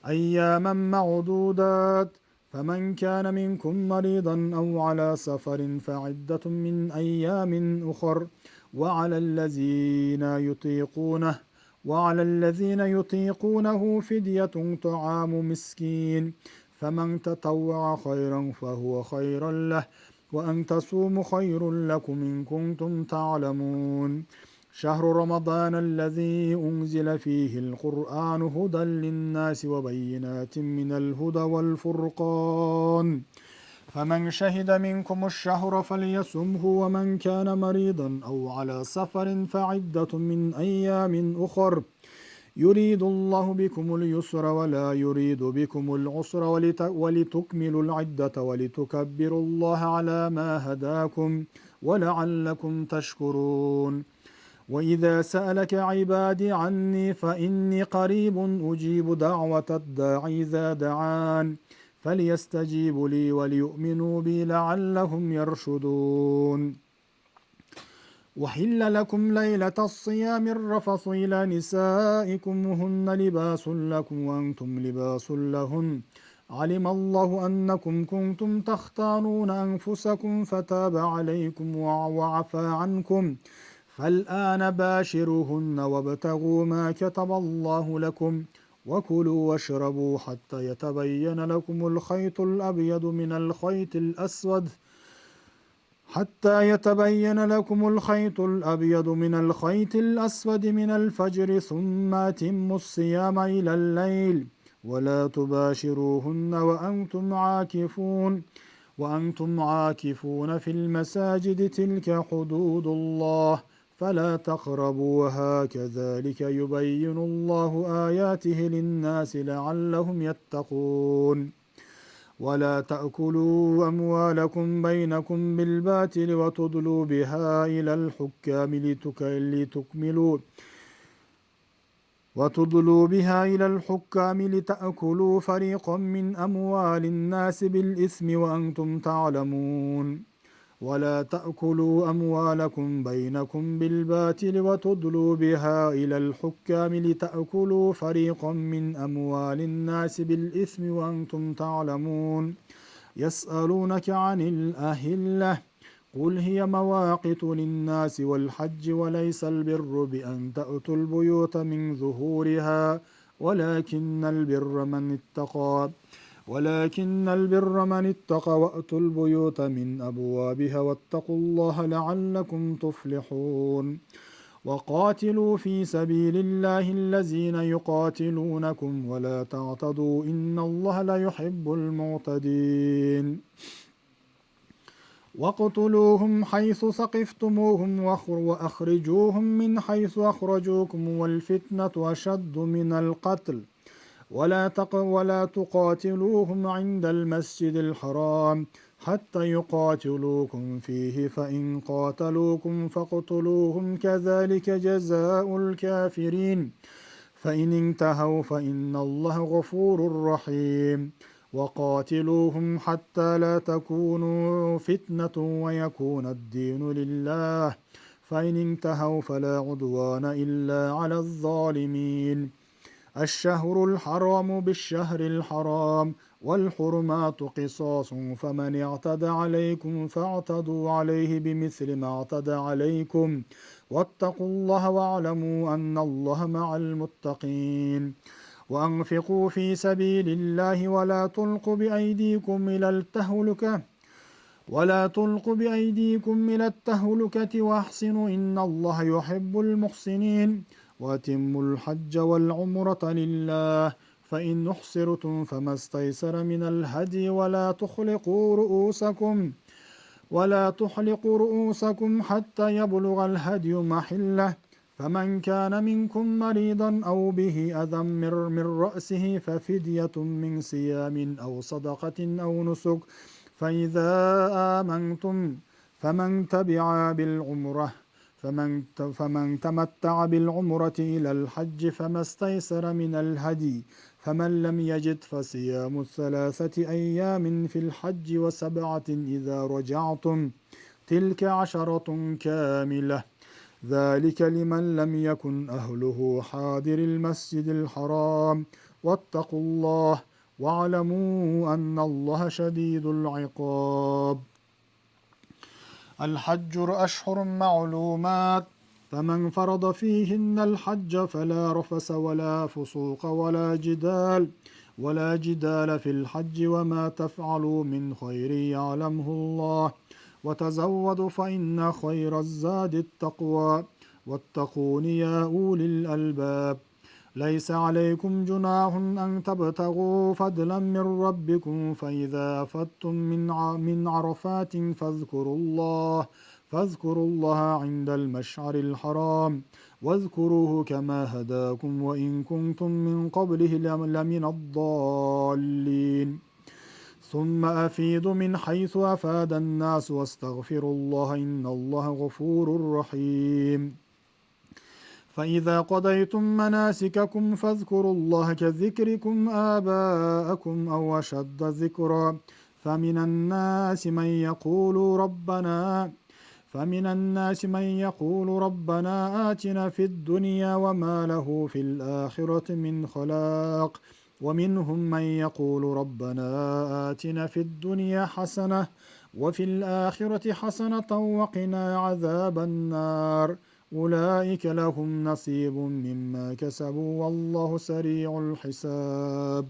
أياما معدودات فمن كان منكم مريضا أو على سفر فعدة من أيام أخر وعلى الذين يطيقونه فدية طعام مسكين فمن تطوع خيرا فهو خير له وأن تصوموا خير لكم إن كنتم تعلمون. شهر رمضان الذي أنزل فيه القرآن هدى للناس وبينات من الهدى والفرقان فمن شهد منكم الشهر فليصمه ومن كان مريضا أو على سفر فعدة من أيام أخر يريد الله بكم اليسر ولا يريد بكم العسر ولتكملوا العدة ولتكبروا الله على ما هداكم ولعلكم تشكرون. وإذا سألك عبادي عني فإني قريب أجيب دعوة الداعي إذا دعان فليستجيبوا لي وليؤمنوا بي لعلهم يرشدون. وحل لكم ليلة الصيام الرفث إلى نسائكم وهن لباس لكم وأنتم لباس لهن علم الله أنكم كنتم تختانون أنفسكم فتاب عليكم وعفى عنكم فالآن باشروهن وابتغوا ما كتب الله لكم وكلوا واشربوا حتى يتبين لكم الخيط الأبيض من الخيط الأسود من الفجر ثم أتموا الصيام إلى الليل ولا تباشروهن وأنتم عاكفون في المساجد تلك حدود الله فلا تقربوها كذلك يبين الله آياته للناس لعلهم يتقون. ولا تأكلوا أموالكم بينكم بالباطل وتدلوا بها إلى الحكام لتأكلوا فريقا من أموال الناس بالإثم وأنتم تعلمون. ولا تأكلوا أموالكم بينكم بالباطل وتدلوا بها إلى الحكام لتأكلوا فريقا من أموال الناس بالإثم وأنتم تعلمون. يسألونك عن الأهلة قل هي مواقت للناس والحج وليس البر بأن تأتوا البيوت من ظهورها ولكن البر من اتقى وأتوا البيوت من أبوابها واتقوا الله لعلكم تفلحون. وقاتلوا في سبيل الله الذين يقاتلونكم ولا تعتدوا إن الله لا يحب المعتدين. واقتلوهم حيث ثقفتموهم وأخرجوهم من حيث أخرجوكم والفتنة أشد من القتل ولا تقاتلوهم عند المسجد الحرام حتى يقاتلوكم فيه فإن قاتلوكم فاقتلوهم كذلك جزاء الكافرين فإن انتهوا فإن الله غفور رحيم وقاتلوهم حتى لا تكون فتنة ويكون الدين لله فإن انتهوا فلا عدوان إلا على الظالمين الشهر الحرام بالشهر الحرام والحرمات قصاص فمن اعتدى عليكم فاعتدوا عليه بمثل ما اعتدى عليكم واتقوا الله واعلموا أن الله مع المتقين وأنفقوا في سبيل الله ولا تلقوا بأيديكم إلى التهلكة واحسنوا إن الله يحب المحسنين وأتموا الحج والعمرة لله فإن أحصرتم فما استيسر من الهدي ولا تحلقوا رؤوسكم حتى يبلغ الهدي محله فمن كان منكم مريضا أو به أذى من رأسه ففدية من صيام أو صدقة أو نسك فإذا آمنتم فمن تمتع بالعمرة إلى الحج فما استيسر من الهدي فمن لم يجد فصيام 3 أيام في الحج و7 إذا رجعتم تلك 10 كاملة ذلك لمن لم يكن أهله حاضر المسجد الحرام واتقوا الله واعلموا أن الله شديد العقاب الحج أشهر معلومات فمن فرض فيهن الحج فلا رفث ولا فسوق ولا جدال في الحج وما تفعلوا من خير يعلمه الله وتزودوا فإن خير الزاد التقوى واتقون يا أولي الألباب ليس عليكم جناح أن تبتغوا فضلا من ربكم فإذا أفضتم من عرفات فاذكروا الله عند المشعر الحرام واذكروه كما هداكم وإن كنتم من قبله لمن الضالين ثم أفيضوا من حيث أفاد الناس واستغفروا الله إن الله غفور رحيم فإذا قضيتم مناسككم فاذكروا الله كذكركم آباءكم أو أشد ذكرا فمن الناس من يقول ربنا آتنا في الدنيا وما له في الآخرة من خلاق ومنهم من يقول ربنا آتنا في الدنيا حسنة وفي الآخرة حسنة وقنا عذاب النار أولئك لهم نصيب مما كسبوا والله سريع الحساب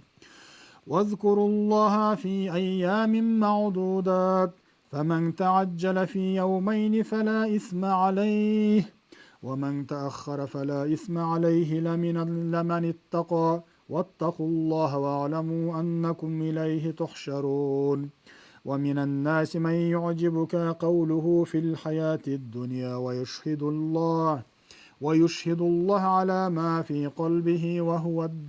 واذكروا الله في أيام معدودات فمن تعجل في يومين فلا إثم عليه ومن تأخر فلا إثم عليه لمن اتقى واتقوا الله واعلموا أنكم إليه تحشرون ومن الناس من يعجبك قوله في الحياة الدنيا ويشهد الله على ما في قلبه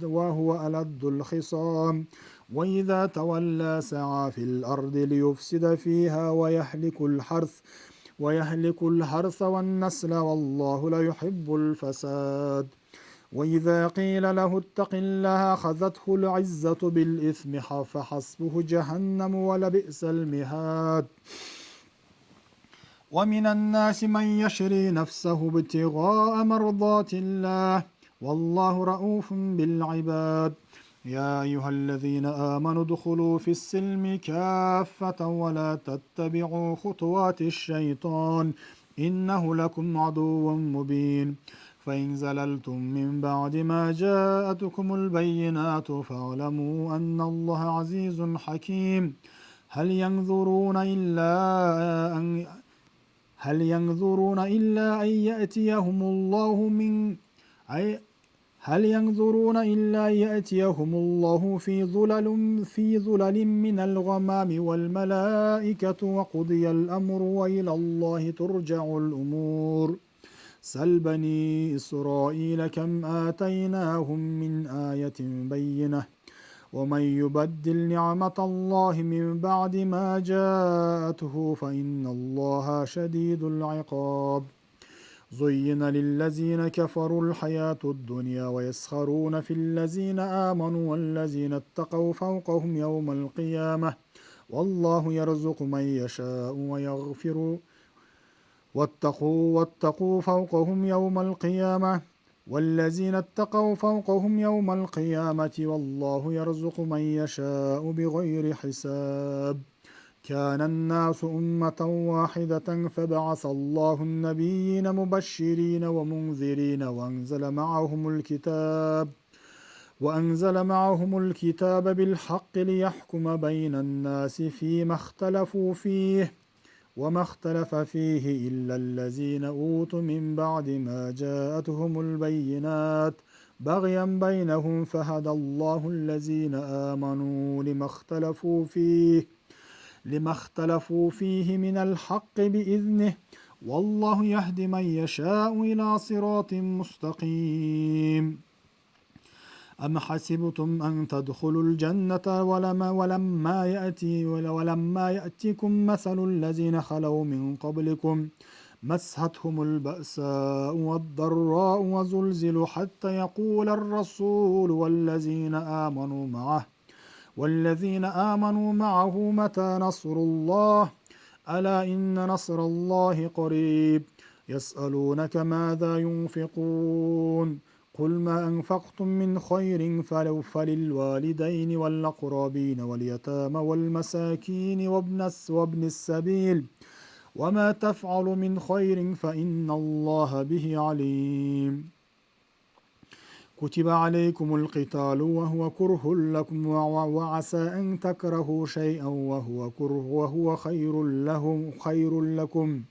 وهو ألد الخصام وإذا تولى سعى في الأرض ليفسد فيها ويهلك الحرث والنسل والله لا يحب الفساد وإذا قيل له اتق الله أخذته العزة بالإثم فحسبه جهنم ولبئس المهاد ومن الناس من يشري نفسه ابتغاء مرضات الله والله رؤوف بالعباد يا أيها الذين آمنوا ادخلوا في السلم كافة ولا تتبعوا خطوات الشيطان إنه لكم عدو مبين فإن زللتم من بعد ما جاءتكم البينات فاعلموا أن الله عزيز حكيم هل ينظرون إلا أن هل ينظرون إلا يأتيهم الله في ظلل من الغمام والملائكة وقضي الأمر وإلى الله ترجع الأمور سل بني إسرائيل كم آتيناهم من آية بينة ومن يبدل نعمة الله من بعد ما جاءته فإن الله شديد العقاب زين للذين كفروا الحياة الدنيا ويسخرون في الذين آمنوا والذين اتقوا فوقهم يوم القيامة والله يرزق من يشاء ويغفر واتقوا فوقهم يوم القيامة والذين اتقوا فوقهم يوم القيامة والله يرزق من يشاء بغير حساب كان الناس أمة واحدة فبعث الله النبيين مبشرين ومنذرين وأنزل معهم الكتاب بالحق ليحكم بين الناس فيما اختلفوا فيه وما اختلف فيه إلا الذين أوتوا من بعد ما جاءتهم البينات بغيا بينهم فهدى الله الذين آمنوا لما اختلفوا فيه من الحق بإذنه والله يهدي من يشاء إلى صراط مستقيم أم حسبتم أن تدخلوا الجنة ولما يأتكم مثل الذين خلوا من قبلكم مستهم البأساء والضراء وزلزلوا حتى يقول الرسول والذين آمنوا معه متى نصر الله ألا إن نصر الله قريب يسألونك ماذا ينفقون قل ما أنفقتم من خير فللوالدين والأقربين واليتامى والمساكين وابن السبيل وما تفعل من خير فإن الله به عليم كتب عليكم القتال وهو كره لكم وعسى أن تكرهوا شيئا وهو خير لكم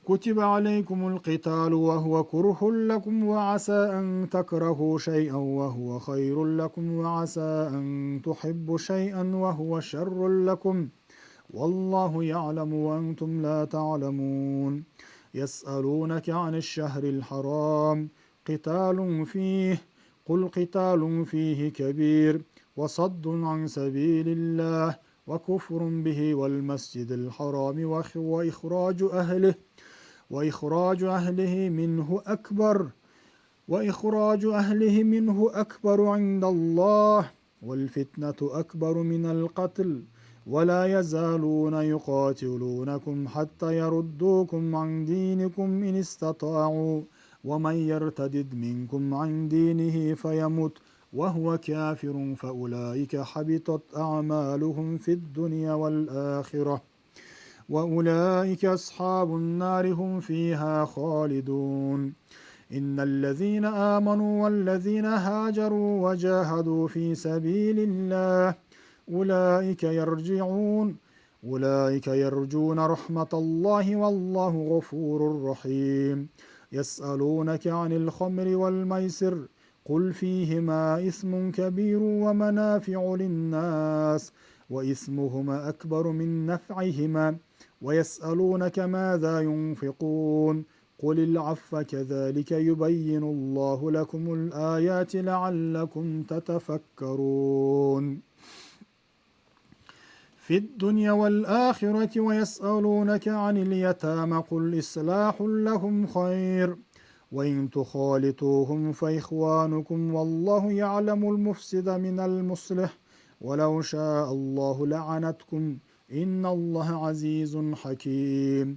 كتب عليكم القتال وهو كره لكم وعسى أن تكرهوا شيئا وهو خير لكم وعسى أن تحبوا شيئا وهو شر لكم والله يعلم وأنتم لا تعلمون يسألونك عن الشهر الحرام قتال فيه قل قتال فيه كبير وصد عن سبيل الله وكفر به والمسجد الحرام وإخراج أهله منه أكبر عند الله والفتنة أكبر من القتل ولا يزالون يقاتلونكم حتى يردوكم عن دينكم إن استطاعوا ومن يرتدد منكم عن دينه فيمت وهو كافر فأولئك حبطت أعمالهم في الدنيا والآخرة وأولئك أصحاب النار هم فيها خالدون إن الذين آمنوا والذين هاجروا وجاهدوا في سبيل الله أولئك يرجون رحمة الله والله غفور رحيم يسألونك عن الخمر والميسر قل فيهما إثم كبير ومنافع للناس وإثمهما أكبر من نفعهما ويسألونك ماذا ينفقون قل العفو كذلك يبين الله لكم الآيات لعلكم تتفكرون في الدنيا والآخرة ويسألونك عن اليتامى قل إصلاح لهم خير وإن تخالطوهم فإخوانكم والله يعلم المفسد من المصلح ولو شاء الله لعنتكم إن الله عزيز حكيم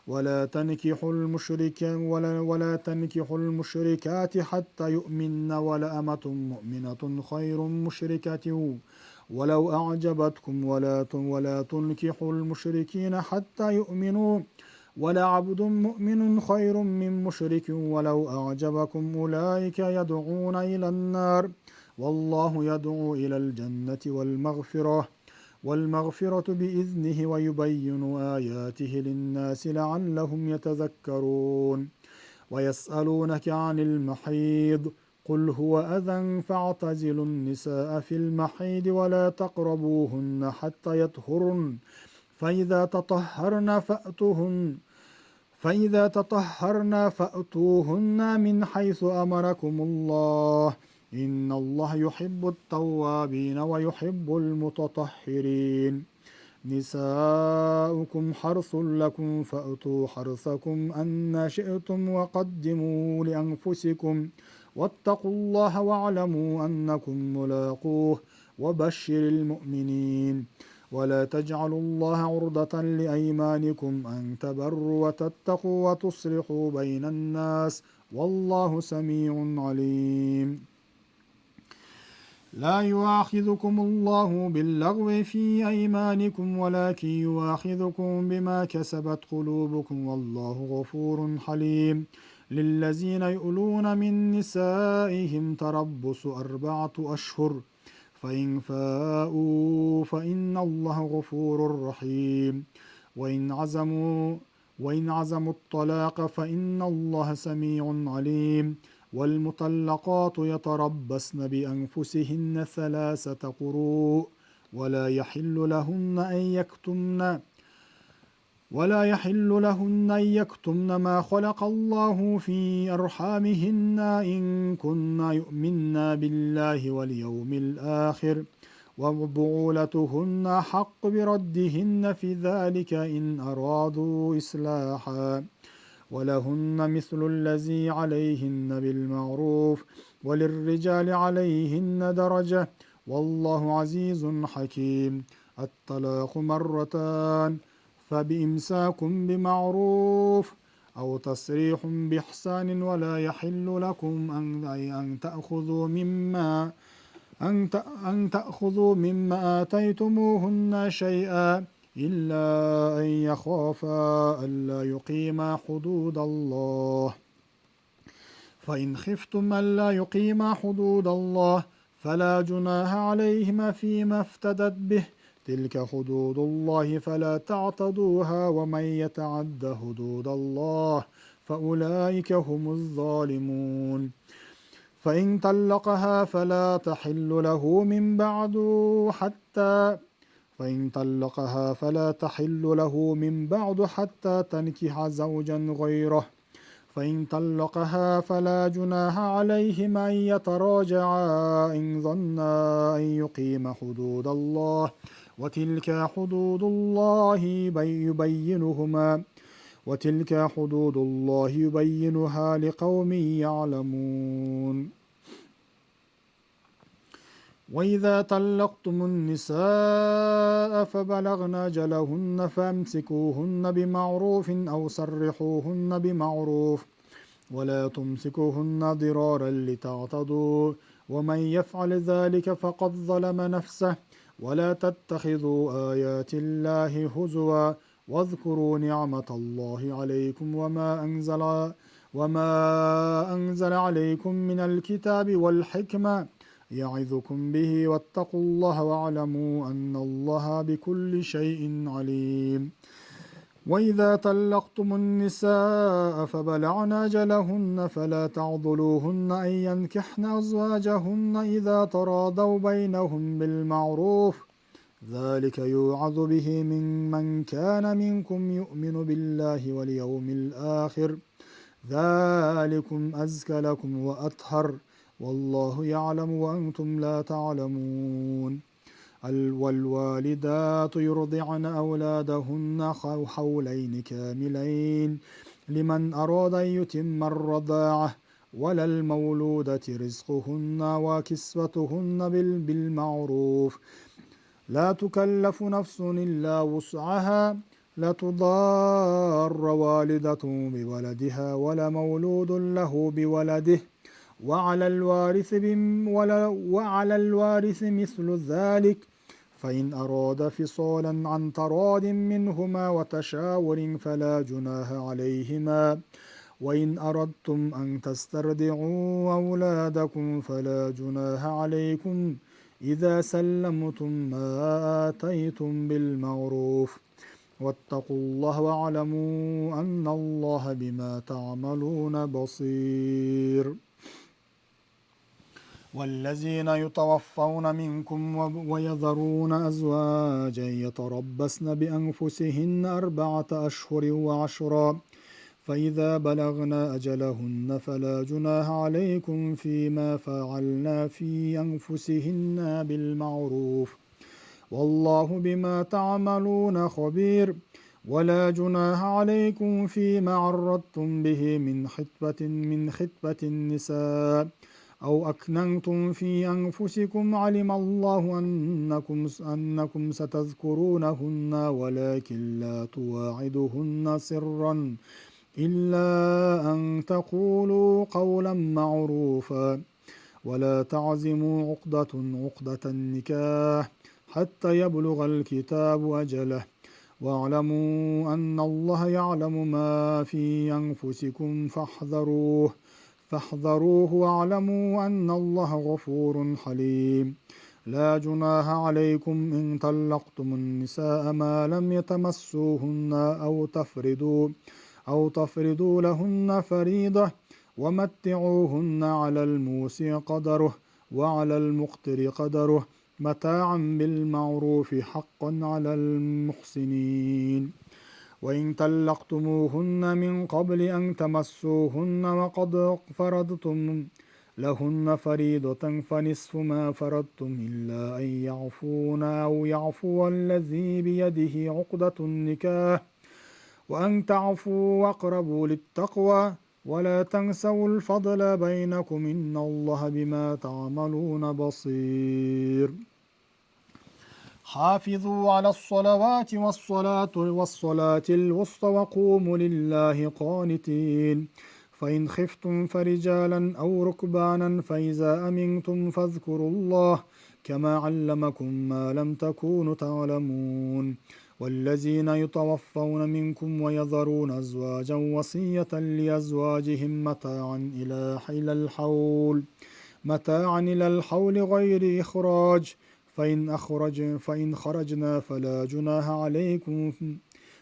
ولا تنكحوا المشركات حتى يؤمن ولأمة مؤمنة خير مشركة ولو أعجبتكم ولا تنكحوا المشركين حتى يؤمنوا ولعبد مؤمن خير من مشرك ولو أعجبكم أولئك يدعون إلى النار والله يدعو إلى الجنة والمغفرة بإذنه ويبين آياته للناس لعلهم يتذكرون ويسألونك عن المحيض قل هو أذى فاعتزلوا النساء في المحيض ولا تقربوهن حتى يطهرن فإذا تطهرن فأتوهن من حيث أمركم الله إن الله يحب التوابين ويحب المتطهرين نساؤكم حرث لكم فأتوا حرثكم أن شئتم وقدموا لأنفسكم واتقوا الله واعلموا أنكم ملاقوه وبشر المؤمنين ولا تجعلوا الله عرضة لأيمانكم أن تبروا وتتقوا وتصلحوا بين الناس والله سميع عليم لا يؤاخذكم الله باللغو في أيمانكم ولكن يؤاخذكم بما كسبت قلوبكم والله غفور حليم للذين يؤلون من نسائهم تربص 4 أشهر فإن فاءوا فإن الله غفور رحيم وإن عزموا الطلاق فإن الله سميع عليم والمطلقات يتربصن بأنفسهن 3 قروء ولا يحل لهن أن يكتمن ما خلق الله في أرحامهن إن كن يؤمن بالله واليوم الآخر وبعولتهن حق بردهن في ذلك إن أرادوا إصلاحا ولهن مثل الذي عليهن بالمعروف وللرجال عليهن درجة والله عزيز حكيم الطلاق 2 فبإمساك بمعروف أو تسريح بإحسان ولا يحل لكم أن تأخذوا مما آتيتموهن شيئا إلا أن يخافا ألا يقيما حدود الله فإن خفتم ألا يقيما حدود الله فلا جناح عليهما فيما افتدت به تلك حدود الله فلا تعتدوها ومن يتعد حدود الله فأولئك هم الظالمون فإن طلقها فلا تحل له من بعد حتى تنكح زوجا غيره فإن طلقها فلا جناح عليهما أن يتراجعا إن ظنا أن يقيما حدود الله وتلك حدود الله يبينها لقوم يعلمون وإذا طلقتم النساء فبلغن أجلهن فامسكوهن بمعروف أو سرحوهن بمعروف ولا تمسكوهن ضرارا لتعتدوا ومن يفعل ذلك فقد ظلم نفسه ولا تتخذوا آيات الله هزوا واذكروا نعمة الله عليكم وما أنزل عليكم من الكتاب والحكمة يعظكم به واتقوا الله واعلموا أن الله بكل شيء عليم وإذا طلقتم النساء فبلغن أجلهن فلا تعضلوهن أن ينكحن أزواجهن إذا تراضوا بينهم بالمعروف ذلك يوعظ به من كان منكم يؤمن بالله واليوم الآخر ذلكم أزكى لكم وأطهر والله يعلم وأنتم لا تعلمون والوالدات يرضعن أولادهن حولين كاملين لمن أراد أن يتم الرضاعة ولا المولودة رزقهن وكسوتهن بالمعروف لا تكلف نفس إلا وسعها لا تضار والدة بولدها ولا مولود له بولده وعلى الوارث مثل ذلك فإن أراد فصالا عن تراض منهما وتشاور فلا جناح عليهما وإن أردتم أن تسترضعوا أولادكم فلا جناح عليكم إذا سلمتم ما آتيتم بالمعروف واتقوا الله واعلموا أن الله بما تعملون بصير والذين يتوفون منكم ويذرون أزواجا يتربصن بأنفسهن 4 أشهر وعشرا فإذا بلغن أجلهن فلا جناح عليكم فيما فعلنا في أنفسهن بالمعروف والله بما تعملون خبير ولا جناح عليكم فيما عرضتم به من خطبة النساء أو أكننتم في أنفسكم علم الله أنكم ستذكرونهن ولكن لا تواعدوهن سرا إلا أن تقولوا قولا معروفا ولا تعزموا عقدة النكاح حتى يبلغ الكتاب أجله واعلموا أن الله يعلم ما في أنفسكم فاحذروه واعلموا أن الله غفور حليم لا جناح عليكم إن طلقتم النساء ما لم يتمسوهن أو تفرضوا لهن فريضة ومتعوهن على الموسع قدره وعلى المقتر قدره متاعا بالمعروف حقا على المحسنين وإن طلقتموهن من قبل أن تمسوهن وقد فرضتم لهن فريضة فنصف ما فرضتم إلا أن يعفون أو يعفو الذي بيده عقدة النكاح وأن تعفوا وأقربوا للتقوى ولا تنسوا الفضل بينكم إن الله بما تعملون بصير حافظوا على الصلوات والصلاة الوسطى وقوموا لله قانتين فإن خفتم فرجالا أو ركبانا فإذا أمنتم فاذكروا الله كما علمكم ما لم تكونوا تعلمون والذين يتوفون منكم ويذرون أزواجا وصية لأزواجهم متاعا إلى الحول غير إخراج فإن خرجنا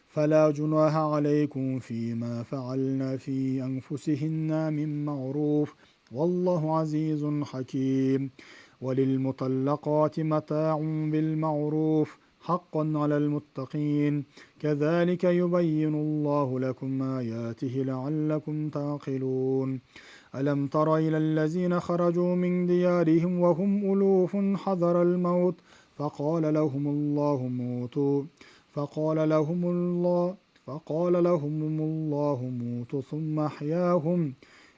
فلا جناح عليكم فيما فعلنا في أنفسهن من معروف والله عزيز حكيم وللمطلقات متاع بالمعروف حقا على المتقين كذلك يبين الله لكم آياته لعلكم تعقلون ألم تر إلى الذين خرجوا من ديارهم وهم ألوف حذر الموت فقال لهم الله موتوا ثم أحياهم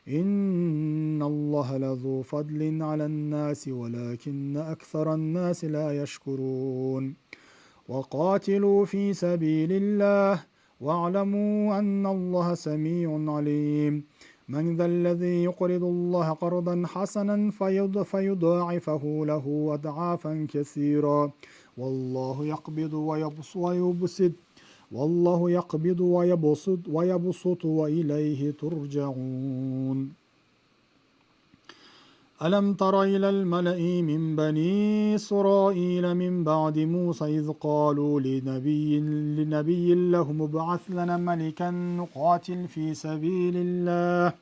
إن الله لذو فضل على الناس ولكن أكثر الناس لا يشكرون وقاتلوا في سبيل الله واعلموا أن الله سميع عليم من ذا الذي يقرض الله قرضا حسنا فيضاعفه له أضعافا كثيرا والله يقبض ويبسط وإليه ترجعون ألم تر إلى الملأ من بني إسرائيل من بعد موسى إذ قالوا لنبي لهم ابعث لنا ملكا نقاتل في سبيل الله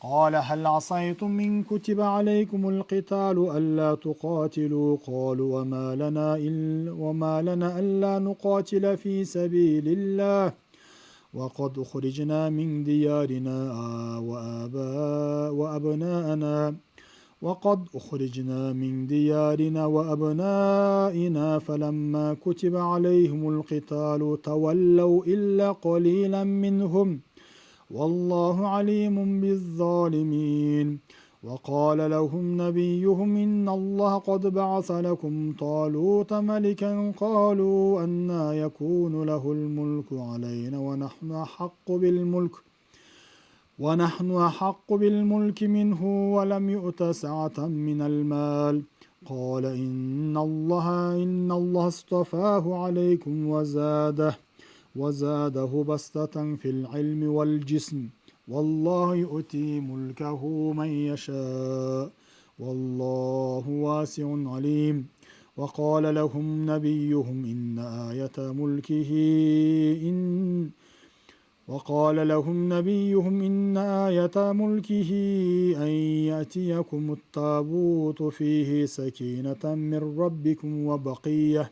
قال هل عصيتم إن كتب عليكم القتال ألا تقاتلوا قالوا وما لنا ألا نقاتل في سبيل الله وقد أخرجنا من ديارنا وأبنائنا فلما كتب عليهم القتال تولوا إلا قليلا منهم والله عليم بالظالمين وقال لهم نبيهم إن الله قد بعث لكم طالوت ملكا قالوا أنى يكون له الملك علينا ونحن أحق بالملك منه ولم يؤت سعة من المال قال إن الله اصطفاه عليكم وزاده بسطة في العلم والجسم والله يؤتي ملكه من يشاء والله واسع عليم وقال لهم نبيهم إن وقال لهم نبيهم إن آية ملكه أن يأتيكم التابوت فيه سكينة من ربكم وبقية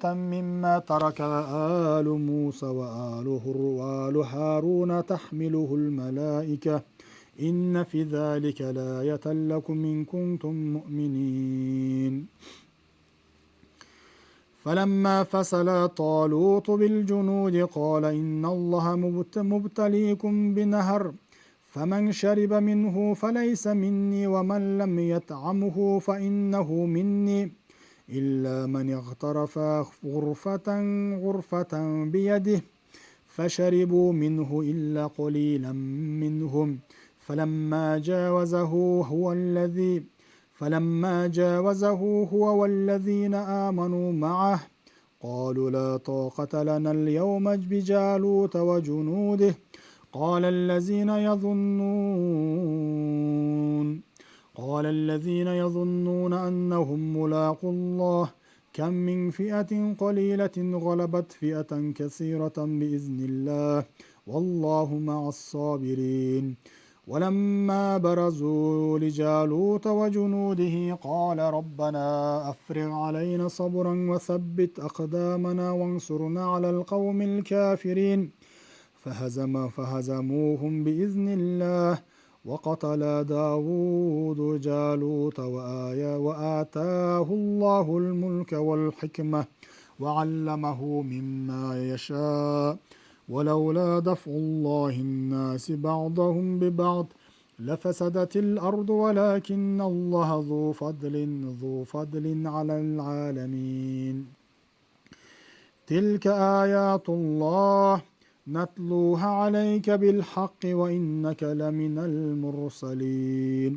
مما ترك آل موسى وآل هارون تحمله الملائكة إن في ذلك لآية لكم إن كنتم مؤمنين فلما فصل طالوت بالجنود قال إن الله مبتليكم بنهر فمن شرب منه فليس مني ومن لم يطعمه فإنه مني إلا من اغترف غرفة بيده فشربوا منه إلا قليلا منهم فلما جاوزه هو والذين آمنوا معه قالوا لا طاقة لنا اليوم بجالوت وجنوده قال الذين يظنون أنهم ملاقوا الله كم من فئة قليلة غلبت فئة كثيرة بإذن الله والله مع الصابرين ولما برزوا لجالوت وجنوده قال ربنا أفرغ علينا صبرا وثبت أقدامنا وانصرنا على القوم الكافرين فهزموهم بإذن الله وقتل داود جالوت وآتاه الله الملك والحكمة وعلمه مما يشاء ولولا دفع الله الناس بعضهم ببعض لفسدت الأرض ولكن الله ذو فضل على العالمين تلك آيات الله نتلوها عليك بالحق وإنك لمن المرسلين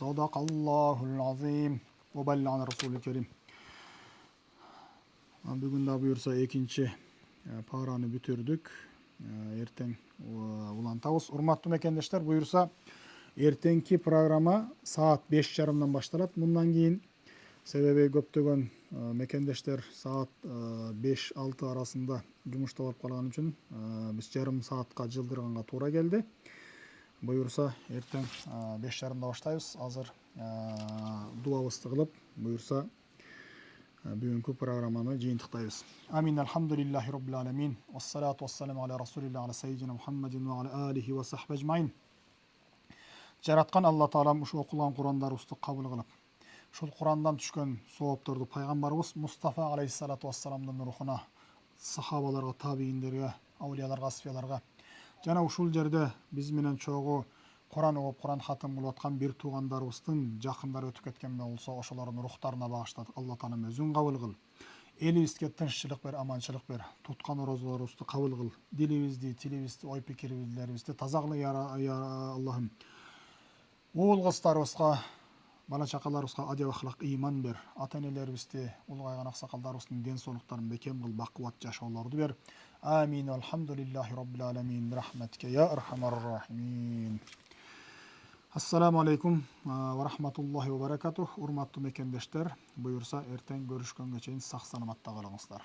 صدق الله العظيم وبلغنا رسول الكريم. Bugün de buyursa ikinci paranı bitirdik. Erten ulantağız. Urmatlı mekendeşler buyursa ertenki programa saat 5:30'dan başlarat. Bundan keyin sebebi köptөгөн mekendeşler saat 5-6 arasında жумушта болуп калган үчүн биз жарым саатка жылдырганга туура келди. Буюрса эртең 5:30 баштайбыз. Азыр дуабызды кылып, буюрса бүгүнкү программаны жыйынтыктайбыз. Амин. Алхамдулиллахи роббил аламин. Вассалату вассаламу аля расулиллахи аля саййидина Мухаммадин ва аля алихи ва сахби ажмаин. Жараткан Алла Таалам ушу окулган Курандарыбызды кабыл кылып, ушул Курандан түшкөн соопторду пайгамбарыбыз Мустафа алейхиссалату вассаламдын рухуна, сахабаларга, табииндерге, аулияларга, асфияларга жана ушул жерде биз менен чогуу Куран окуп, Куран хатым кылып аткан бир туугандарыбыздын жакындары өтүп кеткен болсо, ошолордун рухтарына багыштап Алла Таалам өзүң кабыл кыл. Элибизге тынччылык бер, аманчылык бер. Туткан орозолорубузду кабыл кыл. Дилибизди, тилибизди, ой пикирибизди таза кыл я Аллахым. Уул кыздарыбызга, бала чакаларыбызга адеп ахлак, ыйман бер. Ата-энелерибизди, улгайган аксакалдарыбыздын ден соолуктарын бекем кыл, бакубат жашоолорду бер. Амин. Алхамдулиллахи роббил аламин. Рахматке я архамар рахимин. Ассаламу алейкум ва рахматуллахи ва баракатух. Урматтуу мекендештер, буюрса эртең көрүшкөнгө чейин сак саламатта калыңыздар.